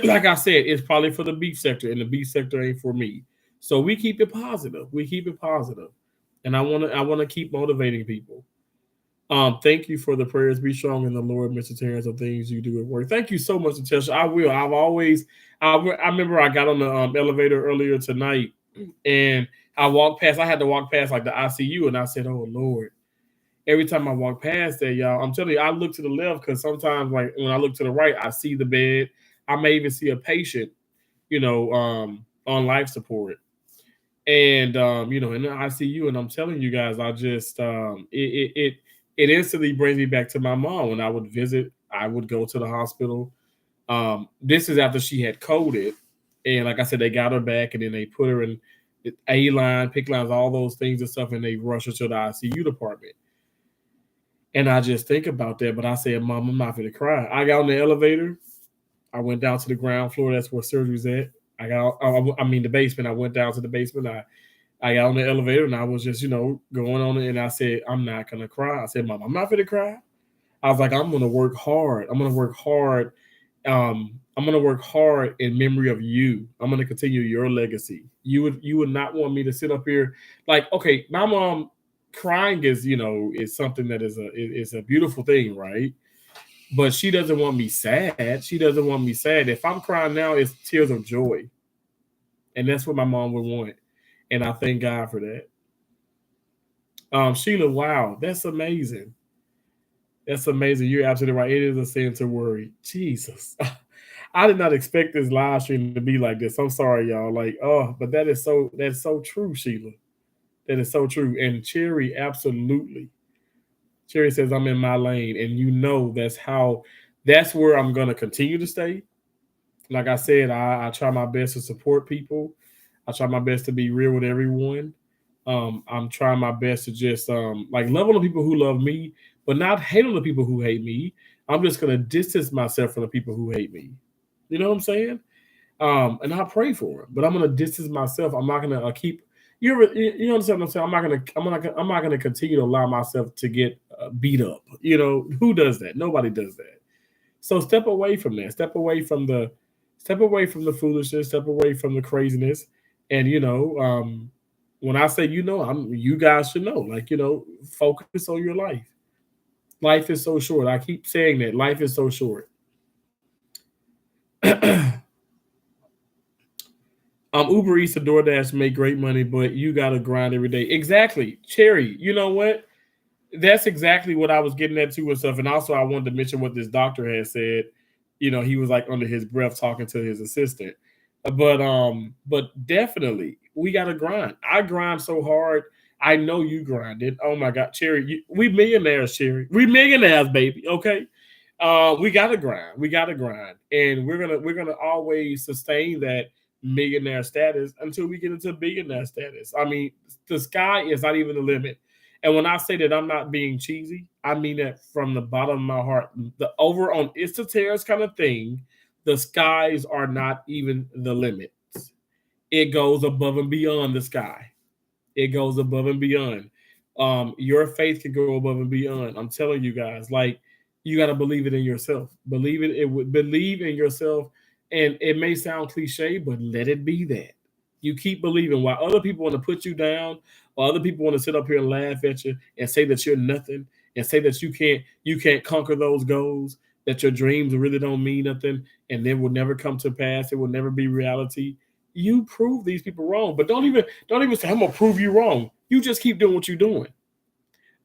Like I said, it's probably for the beef sector, and the beef sector ain't for me. So we keep it positive. We keep it positive, and I want to keep motivating people. Thank you for the prayers. Be strong in the Lord, Mr. Terrence, of things you do at work. Thank you so much, Natasha. I will. I remember I got on the elevator earlier tonight, and I walked past. I had to walk past like the ICU, and I said, "Oh Lord." Every time I walk past that, y'all, I'm telling you, I look to the left because sometimes, like when I look to the right, I see the bed. I may even see a patient, on life support, and in the ICU. And I'm telling you guys, I just it instantly brings me back to my mom when I would visit. I would go to the hospital. This is after she had coded, and like I said, they got her back, and then they put her in A line, PIC lines, all those things and stuff, and they rush her to the ICU department. And I just think about that, but I said, Mom, I'm not going to cry. I got on the elevator. I went down to the ground floor. That's where surgery's at. The basement. I went down to the basement. I got on the elevator and I was just, going on it. And I said, I'm not going to cry. I said, Mom, I'm not going to cry. I was like, I'm going to work hard. I'm going to work hard. I'm going to work hard in memory of you. I'm going to continue your legacy. You would not want me to sit up here like, okay, my mom crying is something that is a beautiful thing, right? But she doesn't want me sad. She doesn't want me sad. If I'm crying now, it's tears of joy. And that's what my mom would want. And I thank God for that. Sheila, wow, that's amazing. That's amazing. You're absolutely right. It is a sin to worry. Jesus. I did not expect this live stream to be like this. I'm sorry, y'all. Like, oh, but that's so true, Sheila. That is so true. And Cherry, absolutely. Cherry says, I'm in my lane. And that's where I'm going to continue to stay. Like I said, I try my best to support people. I try my best to be real with everyone. I'm trying my best to just like love on the people who love me, but not hate on the people who hate me. I'm just going to distance myself from the people who hate me. You know what I'm saying? And I pray for them, but I'm going to distance myself. I'm not going to keep. You understand what I'm saying? I'm not gonna continue to allow myself to get beat up. Who does that? Nobody does that. So step away from that. Step away from the foolishness. Step away from the craziness. And when I say you guys should know. Like focus on your life. Life is so short. I keep saying that life is so short. Uber Eats and DoorDash make great money, but you got to grind every day. Exactly. Cherry, you know what? That's exactly what I was getting at too and stuff. And also I wanted to mention what this doctor had said. He was like under his breath talking to his assistant. But definitely we got to grind. I grind so hard. I know you grinded. Oh my God, Cherry, we millionaires, Cherry. We millionaires, baby. Okay. We gotta grind. We gotta grind. And we're gonna always sustain that millionaire status until we get into billionaire status. I mean, the sky is not even the limit. And when I say that I'm not being cheesy, I mean that from the bottom of my heart. The over on It's the Terrace kind of thing, the skies are not even the limits. It goes above and beyond the sky. It goes above and beyond. Your faith can go above and beyond. I'm telling you guys, like you got to believe it in yourself. Believe in yourself. And it may sound cliche, but let it be that. You keep believing while other people want to put you down, or other people want to sit up here and laugh at you and say that you're nothing and say that you can't conquer those goals, that your dreams really don't mean nothing and they will never come to pass. It will never be reality. You prove these people wrong, but don't even say, I'm gonna prove you wrong. You just keep doing what you're doing.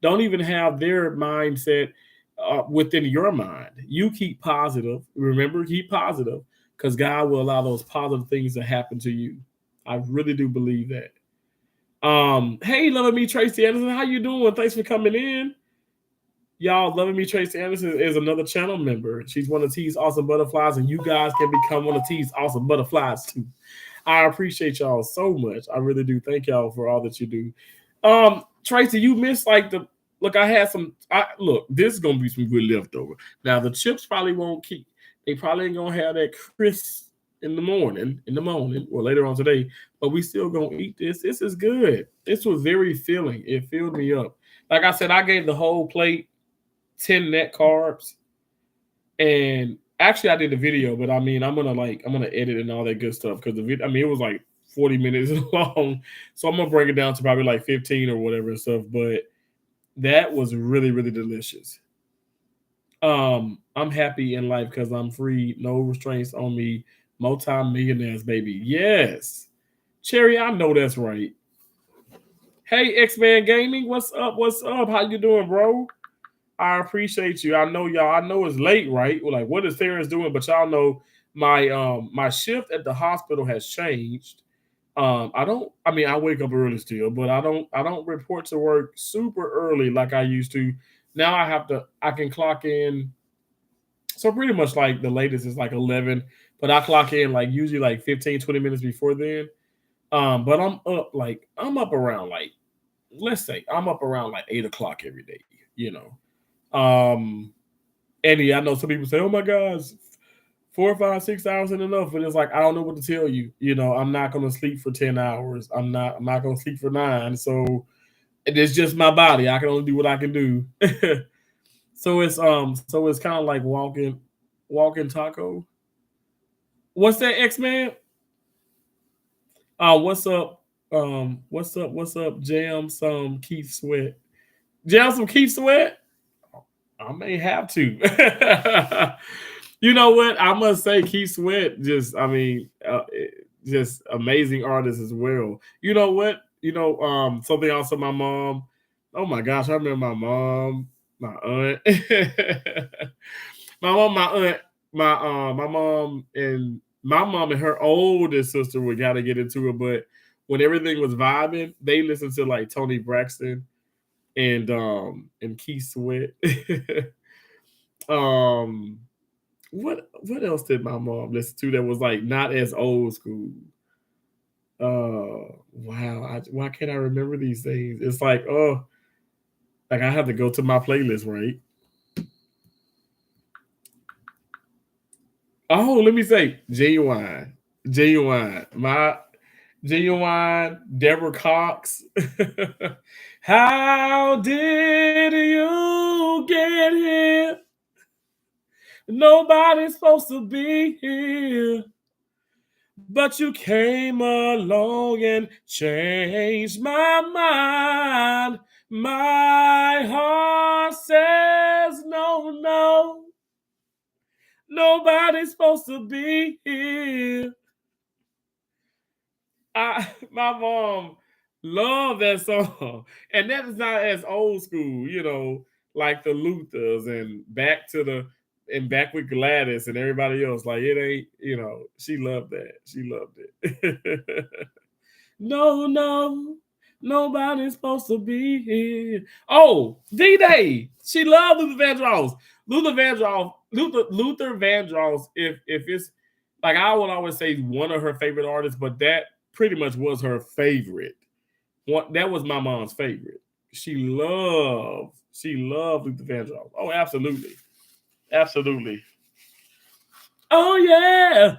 Don't even have their mindset within your mind. You keep positive. Remember, keep positive because God will allow those positive things to happen to you. I really do believe that. Hey, loving me, Tracy Anderson. How you doing? Thanks for coming in. Y'all, loving me, Tracy Anderson is another channel member. She's one of T's Awesome Butterflies, and you guys can become one of T's Awesome Butterflies too. I appreciate y'all so much. I really do. Thank y'all for all that you do. Tracy, you missed like look, I had some. Look, this is gonna be some good leftover. Now the chips probably won't keep. They probably ain't gonna have that crisp in the morning, or later on today, but we still gonna eat this. This is good. This was very filling. It filled me up. Like I said, I gave the whole plate 10 net carbs. And actually I did the video, but I mean I'm gonna edit and all that good stuff because the video, I mean, it was like 40 minutes long. So I'm gonna break it down to probably like 15 or whatever and stuff. But that was really, really delicious. I'm happy in life because I'm free, no restraints on me. Multi-millionaires, baby. Yes. Cherry, I know that's right. Hey, X-Man Gaming, what's up? What's up? How you doing, bro? I appreciate you. I know y'all. I know it's late, right? Well, like, what is Terrence doing? But y'all know my shift at the hospital has changed. I don't. I mean, I wake up early still, but I don't report to work super early like I used to. Now I have to. I can clock in. So pretty much like the latest is like 11, but I clock in like usually like 15, 20 minutes before then. But I'm up around like, let's say I'm up around like 8 o'clock every day. You know. And yeah, I know some people say, "Oh my God, 4, 5, 6 hours ain't enough," but it's like I don't know what to tell you. You know, I'm not gonna sleep for 10 hours. I'm not gonna sleep for 9. So it's just my body. I can only do what I can do. So it's kind of like walking taco. What's that, X Man? What's up? What's up? What's up? Jam some Keith Sweat. Jam some Keith Sweat. I may have to. You know what? I must say, Keith Sweat, just amazing artist as well. You know what? Something else of my mom. Oh my gosh, I remember my mom, my aunt, my aunt, my mom and her oldest sister would gotta get into it, but when everything was vibing, they listened to like Tony Braxton and Keith Sweat. um what else did my mom listen to that was like not as old school? Wow. Why can't I remember these things? It's like, oh, like I have to go to my playlist, right? Oh, let me say Genuine. Genuine. My Genuine, Deborah Cox. How did you get here? Nobody's supposed to be here. But you came along and changed my mind. My heart says no, no. Nobody's supposed to be here. My mom loved that song. And that is not as old school, like the Luthers and back with Gladys and everybody else. Like it ain't, she loved that. She loved it. No, no, nobody's supposed to be here. Oh, D-Day. She loved Luther Vandross. Luther Vandross, if it's like I would always say one of her favorite artists, but that pretty much was her favorite. That was my mom's favorite. She loved Luther Vandross. Oh, absolutely. Absolutely. Oh yeah.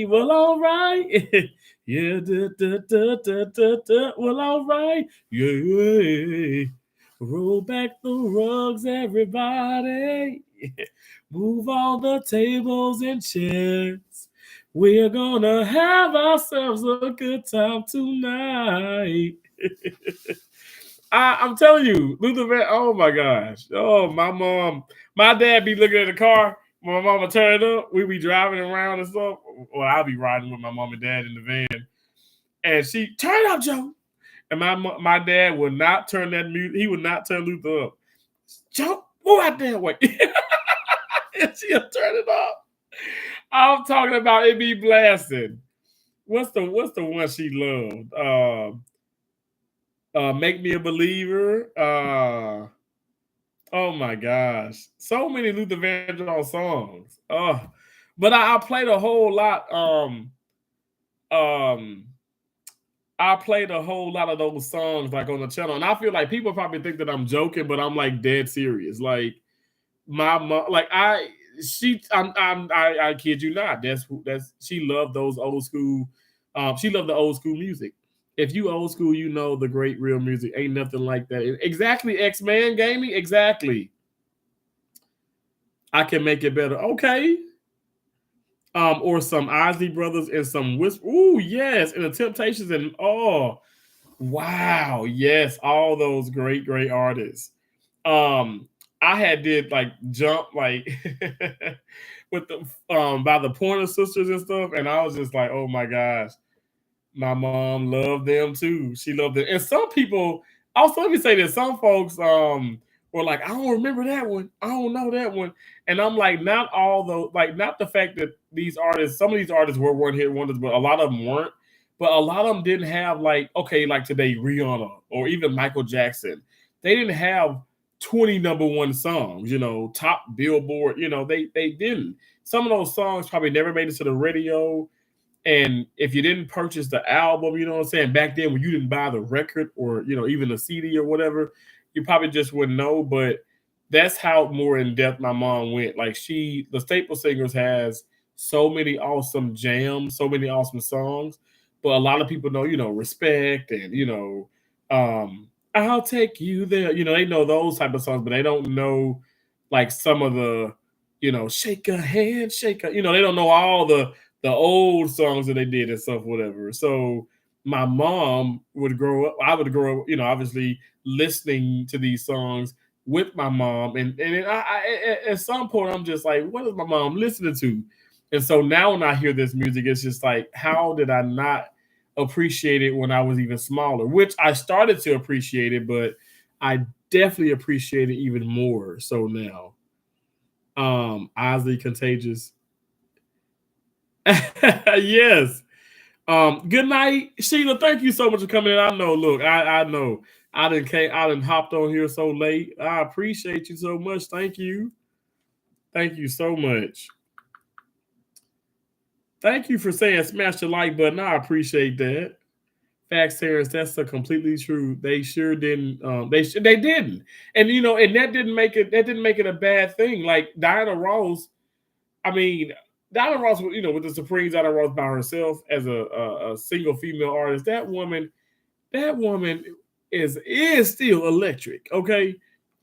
Well, all right. Yeah. Well, all right. Yeah. Roll back the rugs, everybody. Move all the tables and chairs. We're gonna have ourselves a good time tonight. I'm telling you, Luther Van. Oh my gosh. Oh, my dad be looking at the car. When my mama turn it up, we be driving around and stuff. Well, I'll be riding with my mom and dad in the van, and she turn it up, Joe. And my dad would not turn that music. He would not turn Luther up. Joe, move out there way. And she'll turn it up. I'm talking about it be blasting. What's the one she loved? Make Me a Believer. Oh my gosh, so many Luther Vandross songs. But I played a whole lot. Um, I played a whole lot of those songs like on the channel, and I feel like people probably think that I'm joking, but I'm like dead serious. Like my mom, like I kid you not. That's she loved those old school. She loved the old school music. If you old school, you know the great real music. Ain't nothing like that. Exactly, X Man Gaming. Exactly. I can make it better. Okay. Or some Ozzy Brothers and some Whisper. Ooh, yes, and the Temptations and wow, yes, all those great, great artists. Um, I had did like jump like with the by the Pointer Sisters and stuff, and I was just like, oh my gosh, my mom loved them too. She loved it. And some people, also let me say this, some folks were like, I don't remember that one. I don't know that one. And I'm like, not all the like not the fact that these artists, some of these artists were one hit wonders, but a lot of them weren't. But a lot of them didn't have like, okay, like today, Rihanna or even Michael Jackson. They didn't have 20 number one songs, top billboard, they didn't. Some of those songs probably never made it to the radio, and if you didn't purchase the album, you know what I'm saying? Back then when you didn't buy the record or, even the CD or whatever, you probably just wouldn't know. But that's how more in depth my mom went. Like the Staple Singers has so many awesome jams, so many awesome songs. But a lot of people know, Respect and, I'll Take You There. They know those type of songs, but they don't know like some of the, Shake a Hand, Shake a, they don't know all the old songs that they did and stuff, whatever. So my mom would grow up. I would grow up, obviously listening to these songs with my mom, and at some point I'm just like, what is my mom listening to? And so now when I hear this music, it's just like, how did I not appreciate it when I was even smaller? Which I started to appreciate it, but I definitely appreciate it even more so now. Ozzy Contagious. Yes. Good night, Sheila. Thank you so much for coming in. I know. Look, I know. I didn't hopped on here so late. I appreciate you so much. Thank you. Thank you so much. Thank you for saying smash the like button. I appreciate that. Facts, Terrence. That's a completely true. They sure didn't. They didn't. And and that didn't make it. That didn't make it a bad thing. Like Diana Ross. I mean, Diana Ross, with the Supremes, Diana Ross by herself as a single female artist, that woman is still electric. Okay,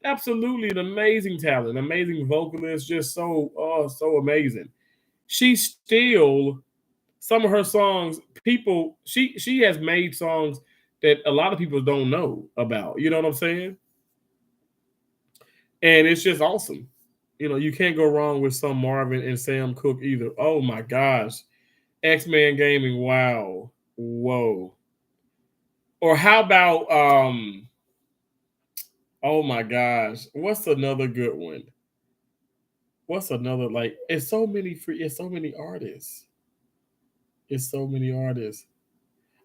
absolutely an amazing talent, amazing vocalist, just so amazing. She still, some of her songs, she has made songs that a lot of people don't know about. You know what I'm saying? And it's just awesome. You can't go wrong with some Marvin and Sam Cooke either. Oh my gosh. X-Man Gaming, wow. Whoa. Or how about oh my gosh. What's another good one? What's another like it's so many artists. It's so many artists.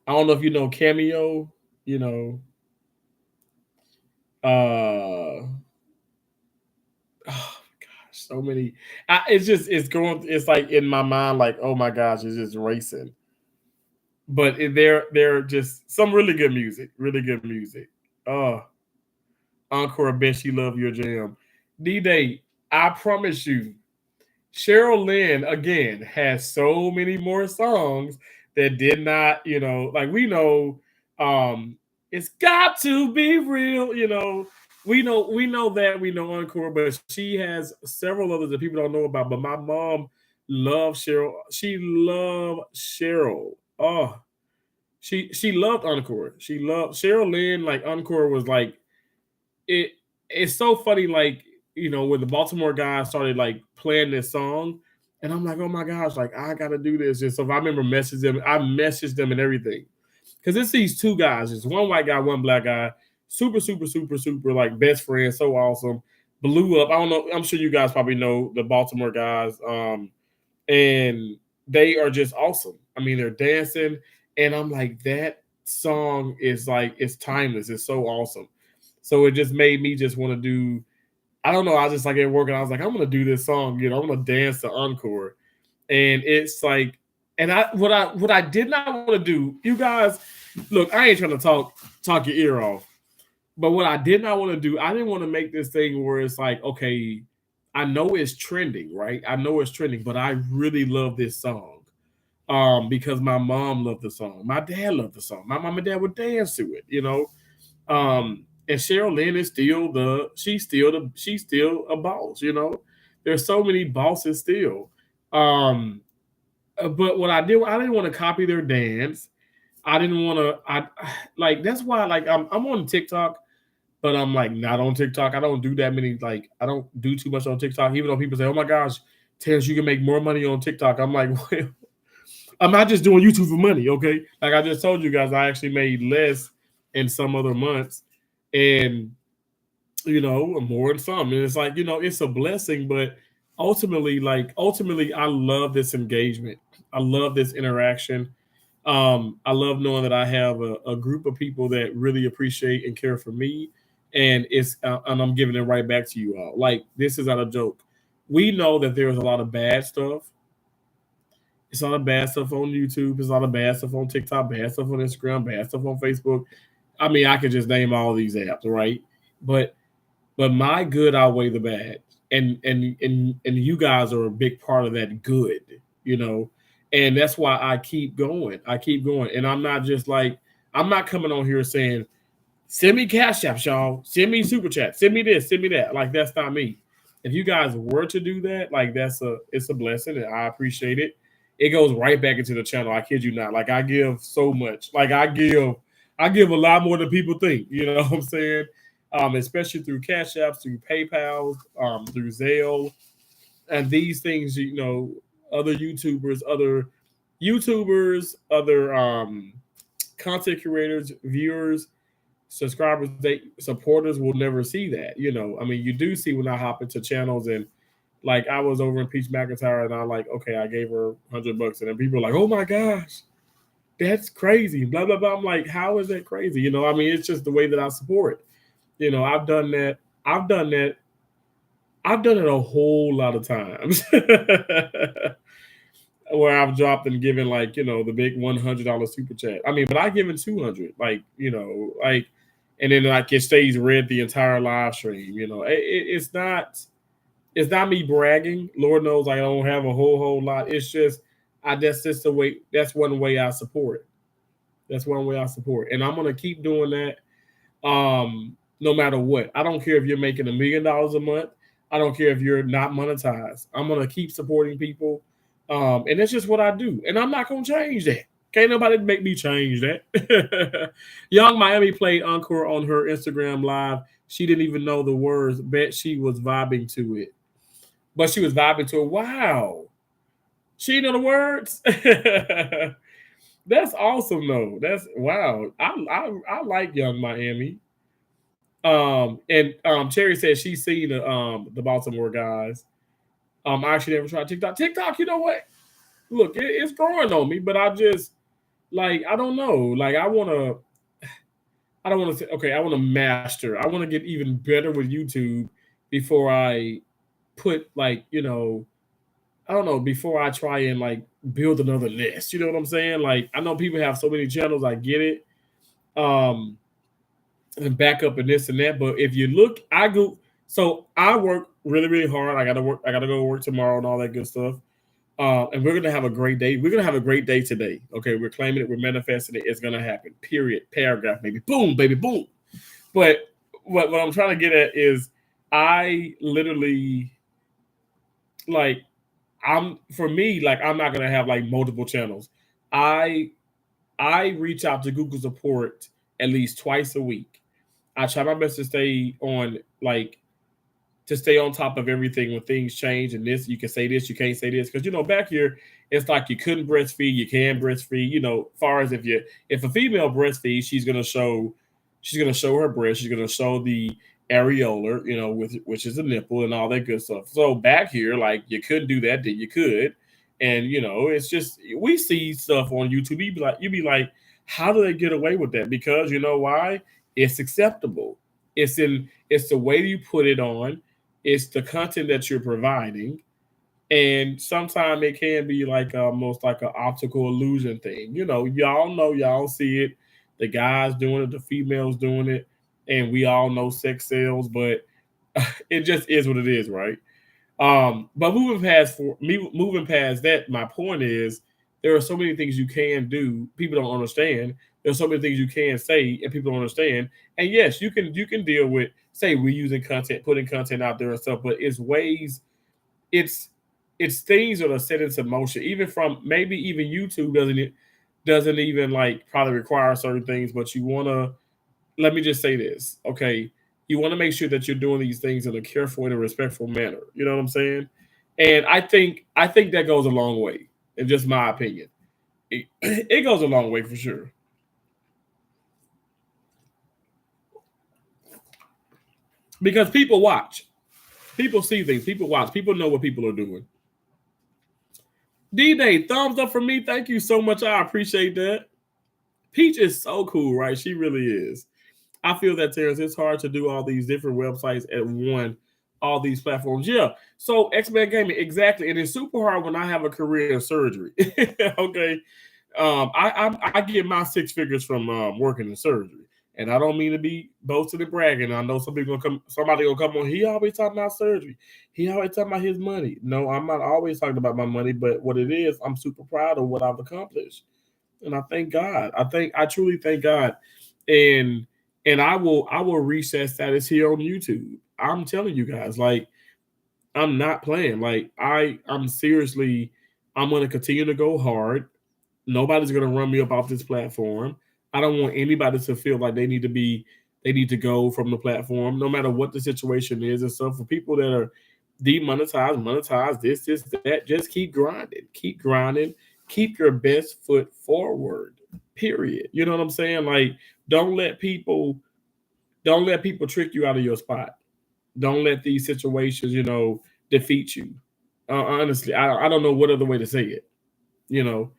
I don't know if you know Cameo, you know. Oh gosh, so many. It's like in my mind, like, oh my gosh, it's just racing. But they're just some really good music, really good music. Oh, Encore, I bet she love your jam. D-Day, I promise you, Cheryl Lynn again has so many more songs that did not, like it's got to be real, we know Encore, but she has several others that people don't know about. But my mom loved Cheryl. She loved Cheryl. Oh, she loved Encore. She loved Cheryl Lynn. Like Encore was like it. It's so funny. Like when the Baltimore guys started like playing this song, and I'm like, oh my gosh, like I gotta do this. And so if I remember messaging them, I messaged them and everything because it's these two guys. It's one white guy, one black guy. Super, super, super, super like best friends. So awesome. Blew up. I don't know. I'm sure you guys probably know the Baltimore guys. And they are just awesome. I mean, they're dancing, and I'm like, that song is like it's timeless. It's so awesome. So it just made me just want to do. I don't know. I was just like at work, and I was like, I'm gonna do this song. I'm gonna dance the Encore, and it's like, and what I did not want to do, you guys. Look, I ain't trying to talk your ear off. But what I did not want to do, I didn't want to make this thing where it's like, okay, I know it's trending, right? I know it's trending, but I really love this song. Because my mom loved the song. My dad loved the song. My mom and dad would dance to it, you know. And Cheryl Lynn is still she's still a boss, you know. There's so many bosses still. Um, but what I didn't want to copy their dance. I didn't want to. I like that's why like I'm on TikTok, but I'm like not on TikTok. I don't do that many. Like I don't do too much on TikTok. Even though people say, "Oh my gosh, Terrence, you can make more money on TikTok." I'm like, well, I'm not just doing YouTube for money, okay? Like I just told you guys, I actually made less in some other months, and more in some. And it's like it's a blessing, but ultimately, I love this engagement. I love this interaction. I love knowing that I have a group of people that really appreciate and care for me, and I'm giving it right back to you all. Like this is not a joke. We know that there's a lot of bad stuff. It's a lot of bad stuff on YouTube. It's a lot of bad stuff on TikTok, bad stuff on Instagram, bad stuff on Facebook. I mean, I could just name all these apps, right? But my good outweigh the bad, and you guys are a big part of that good, you know, and that's why I keep going. I keep going, and I'm not coming on here saying send me cash apps, y'all, send me super chat, send me this, send me that. Like that's not me. If you guys were to do that, like it's a blessing, and I appreciate it. It goes right back into the channel. I kid you not. Like I give so much. Like I give a lot more than people think. You know what I'm saying? Especially through Cash Apps, through PayPal, through Zelle, and these things. Other YouTubers, other content creators, viewers, subscribers, they supporters will never see that. I mean, you do see when I hop into channels and like I was over in Peach McIntyre and I like, okay, I gave her $100 and then people are like, oh my gosh, that's crazy, blah blah blah. I'm like, how is that crazy? I mean, it's just the way that I support. I've done that. I've done that. I've done it a whole lot of times where I've dropped and given like the big $100 super chat. I mean, but I given 200, like like, and then like it stays red the entire live stream. It's not me bragging. Lord knows I don't have a whole lot. It's just that's just the way. That's one way I support. That's one way I support, and I'm gonna keep doing that. No matter what. I don't care if you're making $1 million a month. I don't care if you're not monetized. I'm gonna keep supporting people, and that's just what I do. And I'm not gonna change that. Can't nobody make me change that. Young Miami played Encore on her Instagram live. She didn't even know the words. Bet she was vibing to it. But she was vibing to it. Wow. She know the words. That's awesome though. That's wow. I like Young Miami. And Cherry said she's seen the Baltimore guys. I actually never tried TikTok. TikTok, you know what? Look, it's growing on me, but I just like I don't know. Like I don't want to say okay, I want to master. I want to get even better with YouTube before I put I don't know, before I try and like build another list. You know what I'm saying? Like I know people have so many channels, I get it. Um and backup and this and that. But if you look, I work really, really hard. I gotta go to work tomorrow and all that good stuff. And we're gonna have a great day. We're gonna have a great day today. Okay, we're claiming it, we're manifesting it, it's gonna happen. Period. Paragraph, baby. Boom, baby, boom. But what I'm trying to get at is I literally like I'm for me, like I'm not gonna have like multiple channels. I I reach out to Google support at least twice a week. I try my best to stay on top of everything when things change and this you can say this, you can't say this. Because back here, it's like you couldn't breastfeed, you can breastfeed, far as if a female breastfeeds, she's gonna show her breast, she's gonna show the areola, which is a nipple and all that good stuff. So back here, like you couldn't do that, then you could. And it's just we see stuff on YouTube. You'd be like, how do they get away with that? Because you know why? It's acceptable. It's the way you put it on. It's the content that you're providing, and sometimes it can be like almost like an optical illusion thing. Y'all know, y'all see it The guys doing it, the females doing it, and we all know sex sells, but it just is what it is, right? But moving past that, my point is there are so many things you can do. People don't understand. There's so many things you can say, and people don't understand. And yes, you can deal with say reusing content, putting content out there and stuff, but it's ways, it's it's things that are set into motion. Even from maybe even YouTube doesn't even like probably require certain things, but you want to, let me just say this, okay? You want to make sure that you're doing these things in a careful and a respectful manner. You know what I'm saying? And I think that goes a long way. In just my opinion, it goes a long way for sure. Because people watch, people see things, people watch, people know what people are doing. D Day, thumbs up for me. Thank you so much. I appreciate that. Peach is so cool, right? She really is. I feel that, Terrence, it's hard to do all these different websites at one, all these platforms. Yeah. So X Men Gaming, exactly. And it's super hard when I have a career in surgery. Okay. I get my six figures from working in surgery. And I don't mean to be boasting and bragging. I know some people gonna come, somebody gonna come on. He always talking about surgery. He always talking about his money. No, I'm not always talking about my money, but what it is, I'm super proud of what I've accomplished. And I thank God. I truly thank God. And I will reach that status here on YouTube. I'm telling you guys, like I'm not playing. Like I'm seriously, I'm gonna continue to go hard. Nobody's gonna run me up off this platform. I don't want anybody to feel like they need to go from the platform, no matter what the situation is and stuff. For people that are demonetized, monetize this, that, just keep grinding, keep your best foot forward. Period. You know what I'm saying? Like, don't let people don't let people trick you out of your spot. Don't let these situations, defeat you. Honestly, I don't know what other way to say it. You know,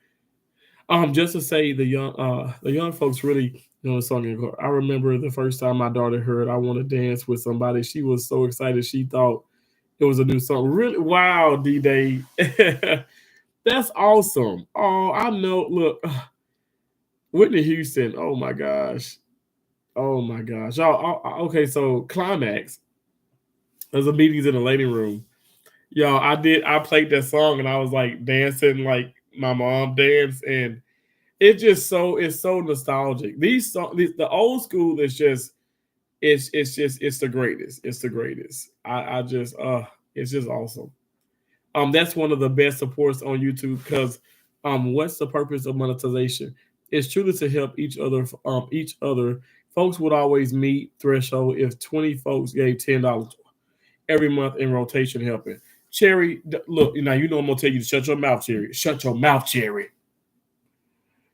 just to say the young folks really know the song. I remember the first time my daughter heard "I Want to Dance with Somebody." She was so excited. She thought it was a new song. Really, wow, D Day, that's awesome. Oh, I know. Look, Whitney Houston. Oh my gosh. Oh my gosh. Okay, so climax. There's a meetings in the ladies' room. Y'all, I played that song and I was like dancing like my mom danced, and it's so nostalgic. The old school is just it's the greatest. It's the greatest. I just it's just awesome. That's one of the best supports on YouTube because what's the purpose of monetization? It's truly to help each other. Folks would always meet threshold if 20 folks gave $10 every month in rotation helping. Cherry, look, now you know I'm gonna tell you to shut your mouth, Cherry. Shut your mouth, Cherry.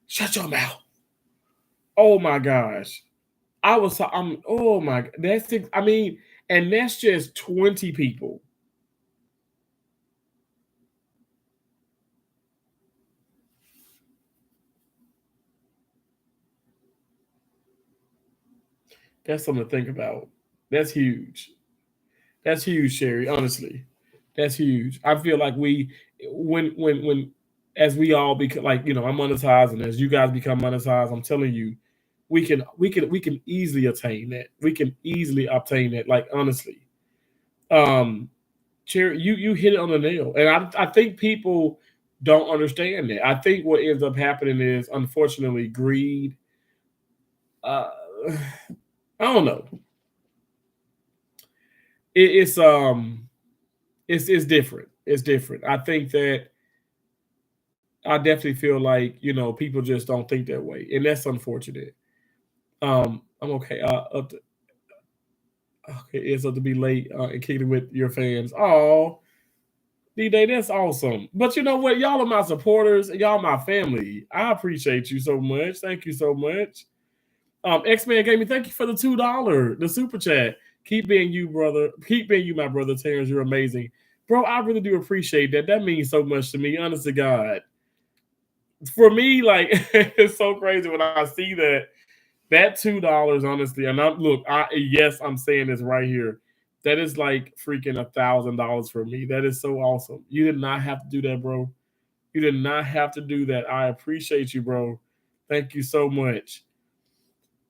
Shut your mouth. Oh my gosh. Oh my, I mean, and that's just 20 people. That's something to think about. That's huge. That's huge, Sherry. Honestly, that's huge. I feel like when as we all become like I'm monetized, and as you guys become monetized, I'm telling you, we can easily attain that. We can easily obtain that. Like honestly, um, Cherry, you hit it on the nail, and I think people don't understand that. I think what ends up happening is unfortunately greed. Uh, I don't know. It's it's different. It's different. I think that I definitely feel like people just don't think that way, and that's unfortunate. I'm okay. Okay, it's up to be late and kicking with your fans. Oh, D Day, that's awesome. But you know what? Y'all are my supporters. Y'all my family. I appreciate you so much. Thank you so much. X Men gave me thank you for the $2, the super chat. Keep being you, brother. Keep being you, my brother Terrence. You're amazing, bro. I really do appreciate that. That means so much to me. Honest to God, for me, like it's so crazy when I see that $2. Honestly, and I'm saying this right here. That is like freaking $1,000 for me. That is so awesome. You did not have to do that, bro. You did not have to do that. I appreciate you, bro. Thank you so much.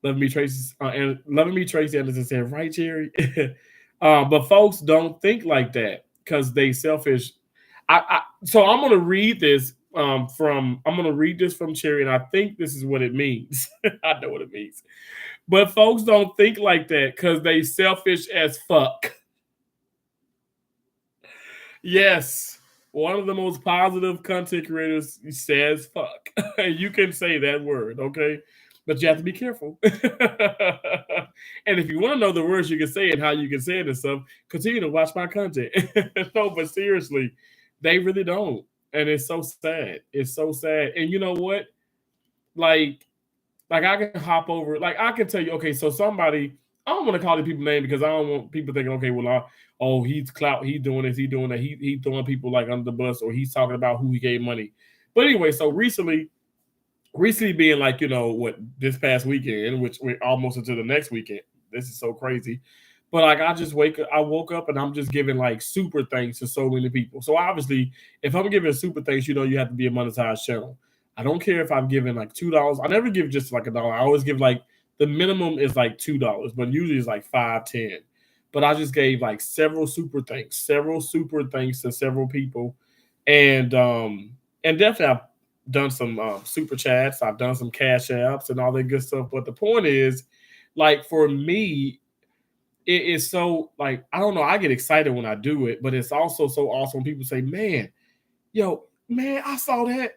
Loving me Tracy Anderson said, right, Jerry? But folks don't think like that because they selfish. So I'm gonna read this from Cherry, and I think this is what it means. I know what it means. But folks don't think like that because they selfish as fuck. Yes. One of the most positive content creators says fuck. You can say that word, okay? But you have to be careful. And if you want to know the words you can say and how you can say it and stuff, continue to watch my content. No, but seriously, they really don't. And it's so sad. It's so sad. And you know what? Like, like I can hop over, like I can tell you, okay, so somebody, I don't want to call the people name because I don't want people thinking, okay, well, oh, he's clout, he's doing this, he's doing that, he throwing people like under the bus, or he's talking about who he gave money. But anyway, so recently being like, what, this past weekend, which we're almost into the next weekend. This is so crazy. But like I woke up and I'm just giving like super thanks to so many people. So obviously, if I'm giving super thanks, you have to be a monetized channel. I don't care if I'm giving like $2. I never give just like $1. I always give like the minimum is like $2, but usually it's like 5, 10. But I just gave like several super thanks to several people. And definitely I've done some super chats, I've done some cash apps and all that good stuff. But the point is, like for me, it is so like I don't know. I get excited when I do it, but it's also so awesome when people say, "Man, yo, man, I saw that,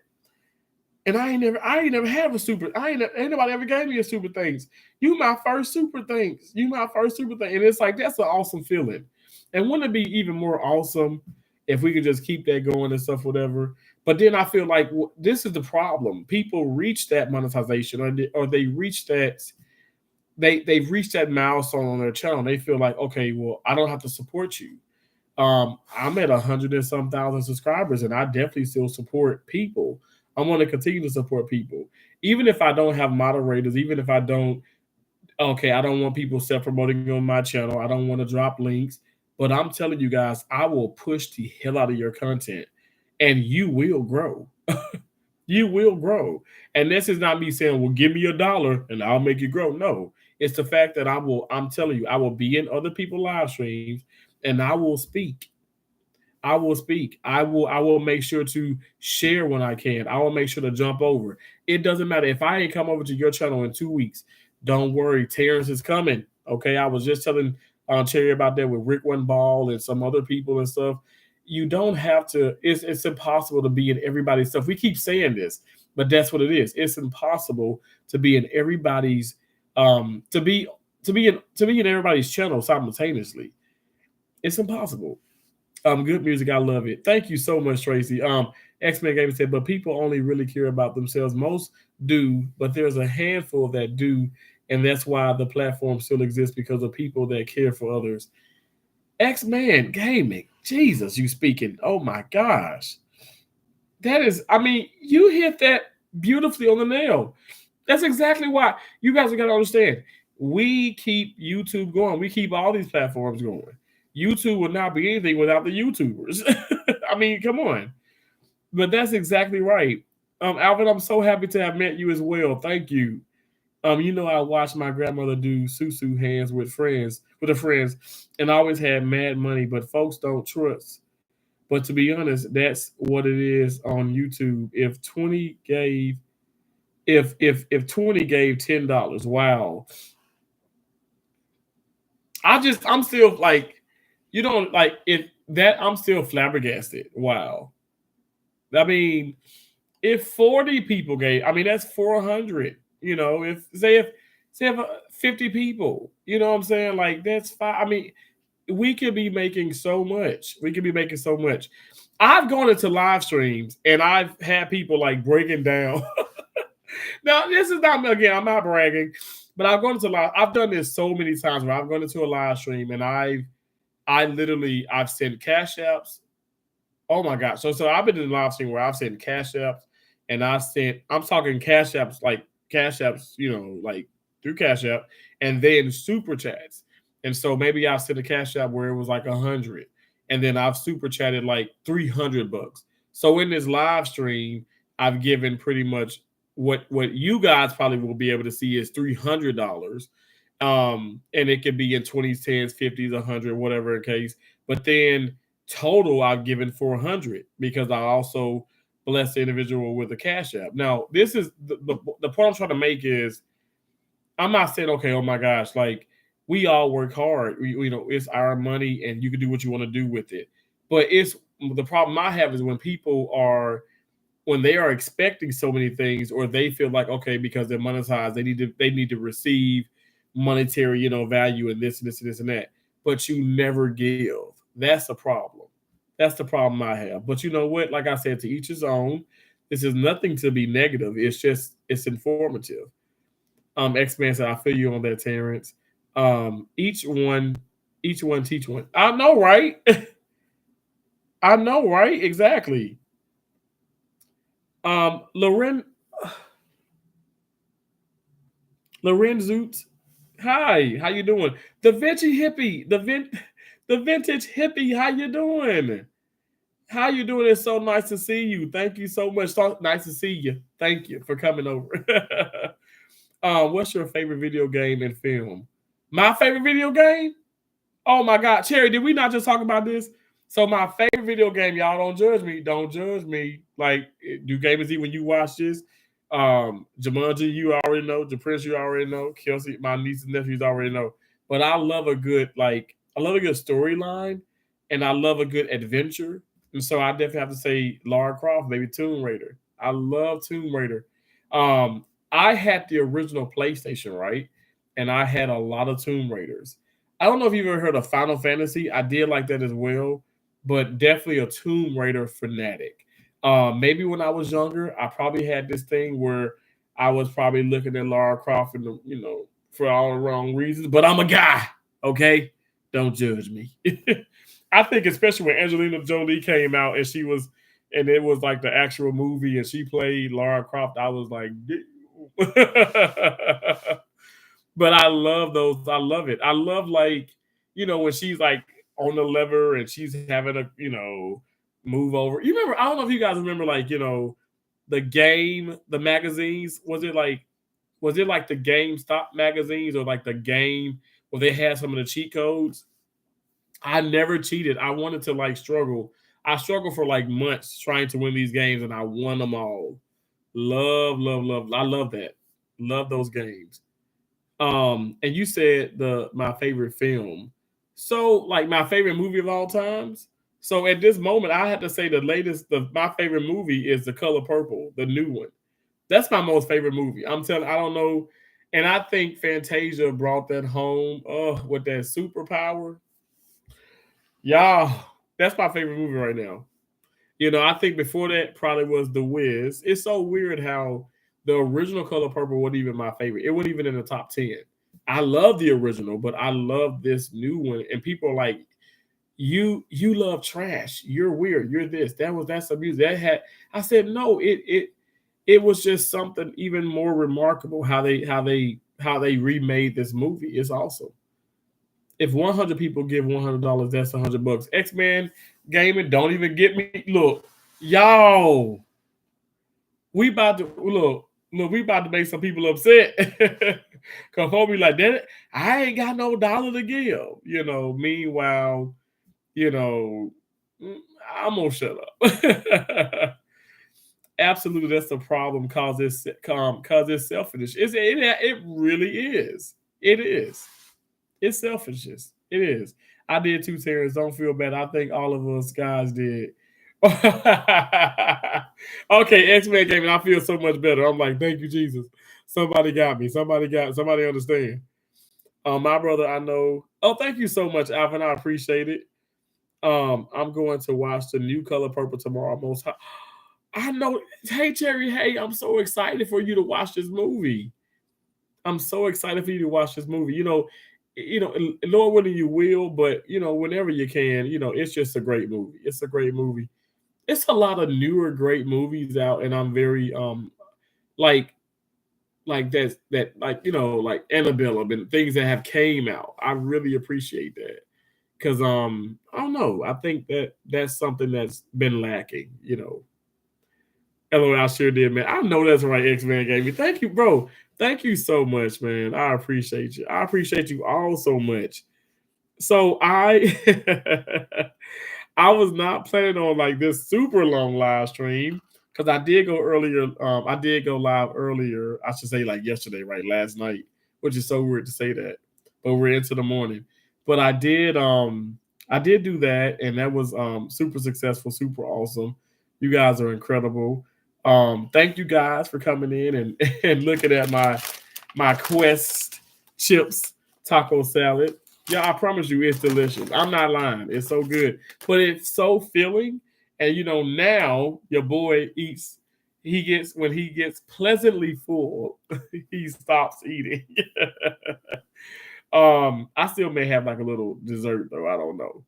and I ain't never have a super. Ain't nobody ever gave me a super thanks. You my first super thanks. You my first super thing." And it's like that's an awesome feeling. And wouldn't it be even more awesome if we could just keep that going and stuff, whatever? But then I feel like this is the problem. People reach that monetization, or they reach that they've reached that milestone on their channel. They feel like, okay, well, I don't have to support you. I'm at 100 and some thousand subscribers, and I definitely still support people. I want to continue to support people, even if I don't have moderators, even if I don't. Okay, I don't want people self promoting on my channel. I don't want to drop links, but I'm telling you guys, I will push the hell out of your content, and you will grow. You will grow. And this is not me saying, well, give me $1 and I'll make you grow. No, it's the fact that I'm telling you, I will be in other people's live streams and I will speak. I will speak. I will make sure to share when I can. I will make sure to jump over. It doesn't matter if I ain't come over to your channel in 2 weeks. Don't worry, Terrence is coming. Okay, I was just telling Terry about that with Rick One Ball and some other people and stuff. You don't have to. It's impossible to be in everybody's stuff. We keep saying this, but that's what it is. It's impossible to be in everybody's to be in everybody's channel simultaneously. It's impossible. Good music. I love it. Thank you so much, Tracy. X-Men Gamer said, but people only really care about themselves. Most do, but there's a handful that do, and that's why the platform still exists because of people that care for others. X-Men Gaming. Jesus, you speaking. Oh my gosh. That is, I mean, you hit that beautifully on the nail. That's exactly why you guys have got to understand. We keep YouTube going. We keep all these platforms going. YouTube would not be anything without the YouTubers. I mean, come on. But that's exactly right. Alvin, I'm so happy to have met you as well. Thank you. I watched my grandmother do susu hands with her friends, and I always had mad money, but folks don't trust. But to be honest, that's what it is on YouTube. If 20 gave $10, wow. I'm still like, you don't like if that I'm still flabbergasted. Wow. I mean, if 40 people gave, I mean that's 400. If 50 people, you know what I'm saying? Like that's fine. I mean, we could be making so much. We could be making so much. I've gone into live streams and I've had people like breaking down. Now, this is not, again, I'm not bragging, but I've done this so many times where I've gone into a live stream and I've sent cash apps. Oh my gosh. So I've been in a live stream where I've sent cash apps and I'm talking cash apps, like through Cash App, and then super chats. And so maybe I sent a cash app where it was like 100, and then I've super chatted like $300. So in this live stream, I've given pretty much what you guys probably will be able to see is $300. And it could be in 20s, 10s, 50s, 100, whatever the case. But then total, I've given 400 because I also bless the individual with a cash app. Now, this is the point I'm trying to make is I'm not saying, okay, oh my gosh, like we all work hard. It's our money and you can do what you want to do with it. But it's the problem I have is when they are expecting so many things, or they feel like, okay, because they're monetized, they need to receive monetary, value and this and this and this and that. But you never give. That's the problem. That's the problem I have. But you know what? Like I said, to each his own. This is nothing to be negative. It's informative. X-Man said, I feel you on that, Terrence. Each one teach one. I know, right? I know, right? Exactly. Loren Zoots. Hi, how you doing? The Vinci hippie, the vintage hippie, how you doing? How you doing? It's so nice to see you. Thank you so much. So nice to see you. Thank you for coming over. What's your favorite video game and film? My favorite video game? Oh my God, Cherry, did we not just talk about this? So my favorite video game, y'all don't judge me. Don't judge me. Like, do Gamers Eat when you watch this? Jumanji, you already know. The Prince, you already know. Kelsey, my nieces and nephews already know. But I love a good storyline, and I love a good adventure. And so I definitely have to say Lara Croft, maybe Tomb Raider. I love Tomb Raider. I had the original PlayStation, right? And I had a lot of Tomb Raiders. I don't know if you've ever heard of Final Fantasy. I did like that as well, but definitely a Tomb Raider fanatic. Maybe when I was younger, I probably had this thing where I was probably looking at Lara Croft for all the wrong reasons. But I'm a guy, okay? Don't judge me. I think especially when Angelina Jolie came out and it was like the actual movie and she played Lara Croft, I was like, but I love those. I love it. I love like when she's like on the lever and she's having a move over. You remember? I don't know if you guys remember like the game, the magazines. Was it like the GameStop magazines or like the game where they had some of the cheat codes? I never cheated. I wanted to like struggle. I struggled for like months trying to win these games and I won them all. Love, love, love. I love that. Love those games. And you said my favorite film. So, like my favorite movie of all times. So at this moment, I have to say my favorite movie is The Color Purple, the new one. That's my most favorite movie. I don't know. And I think Fantasia brought that home with that superpower. Yeah, that's my favorite movie right now. I think before that probably was The Wiz. It's so weird how the original Color Purple wasn't even my favorite. It wasn't even in the top 10. I love the original, but I love this new one. And people are like, you love trash. You're weird. You're this. That's the music. I said, no, it was just something even more remarkable how they remade this movie. It's awesome. If 100 people give $100, that's $100. X-Men Gaming, don't even get me. Look, y'all, we about to look, we about to make some people upset. Cause folks be like, that I ain't got no dollar to give. Meanwhile, you know, I'm gonna shut up. Absolutely, that's the problem. Cause it's selfish. It really is. It is. It's selfishness. It is. I did too, Terrence. Don't feel bad. I think all of us guys did. Okay, X-Men Gaming. I feel so much better. I'm like, thank you, Jesus. Somebody got me. Somebody understand. My brother, I know. Oh, thank you so much, Alvin. I appreciate it. I'm going to watch the new Color Purple tomorrow. I know. Hey, Cherry. Hey, I'm so excited for you to watch this movie. I'm so excited for you to watch this movie. Lord willing, you will, but whenever you can, it's just a great movie. It's a great movie. It's a lot of newer great movies out, and I'm very like like Annabelle and things that have came out. I really appreciate that because I don't know. I think that's something that's been lacking. LOL, I sure did, man. I know that's right, X-Man gave me. Thank you, bro. Thank you so much, man. I appreciate you. I appreciate you all so much. So I I was not planning on like this super long live stream because I did go earlier. I did go live earlier. I should say like yesterday, right? Last night, which is so weird to say that, but we're into the morning. But I did do that, and that was super successful, super awesome. You guys are incredible. Thank you guys for coming in and and looking at my Quest chips taco salad. Yeah, I promise you, it's delicious. I'm not lying. It's so good, but it's so filling. And now your boy eats. He gets when he gets pleasantly full, he stops eating. I still may have like a little dessert though. I don't know,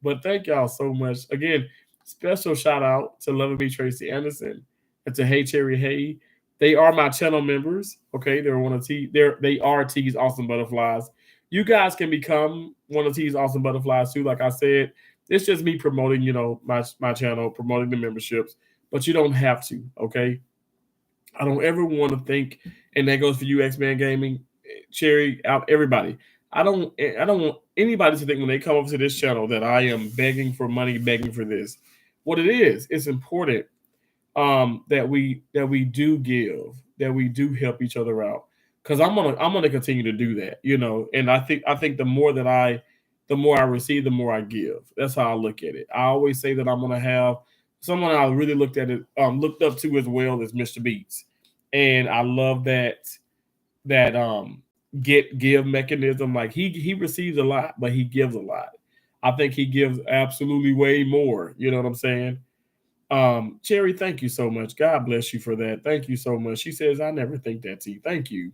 but thank y'all so much again. Special shout out to Loving Me Tracy Anderson and to Hey Cherry Hey. They are my channel members. Okay, they're one of they are T's Awesome Butterflies. You guys can become one of T's Awesome Butterflies too. Like I said, it's just me promoting, my channel, promoting the memberships, but you don't have to. Okay, I don't ever want to think, and that goes for you, X Man Gaming, Cherry, out everybody. I don't want anybody to think when they come over to this channel that I am begging for money, begging for this. What it is, it's important that we do give, that we do help each other out. Because I'm gonna continue to do that, And I think the more I receive, the more I give. That's how I look at it. I always say that I'm gonna have someone I really looked up to as well as Mr. Beats, and I love that get give mechanism. Like he receives a lot, but he gives a lot. I think he gives absolutely way more. You know what I'm saying? Cherry, thank you so much. God bless you for that. Thank you so much. She says, I never think that, T. Thank you.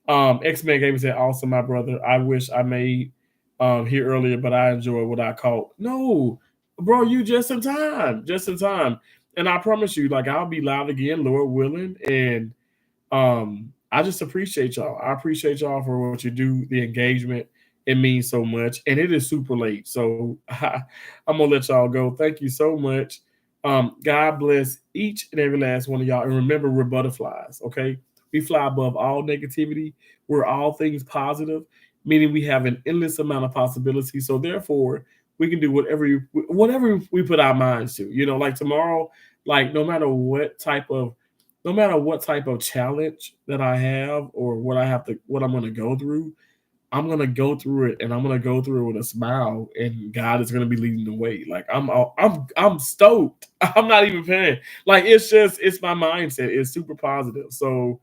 X-Men Gaming said, awesome, my brother. I wish I made here earlier, but I enjoy what I caught. No, bro, you just in time. Just in time. And I promise you, like I'll be live again, Lord willing. And I just appreciate y'all. I appreciate y'all for what you do, the engagement. It means so much. And it is super late. So I'm gonna let y'all go. Thank you so much. God bless each and every last one of y'all. And remember, we're butterflies, okay? We fly above all negativity. We're all things positive, meaning we have an endless amount of possibilities. So therefore, we can do whatever we put our minds to. Like tomorrow, like no matter what type of challenge that I have or what I'm gonna go through, I'm gonna go through it, and I'm gonna go through it with a smile, and God is gonna be leading the way. Like I'm stoked. I'm not even paying. Like it's my mindset. It's super positive. So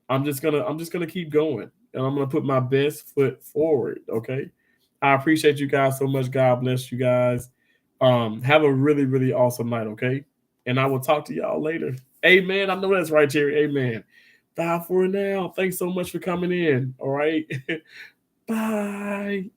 I'm just gonna keep going, and I'm gonna put my best foot forward. Okay. I appreciate you guys so much. God bless you guys. Have a really, really awesome night. Okay. And I will talk to y'all later. Amen. I know that's right, Jerry. Amen. Bye for now. Thanks so much for coming in. All right. Bye.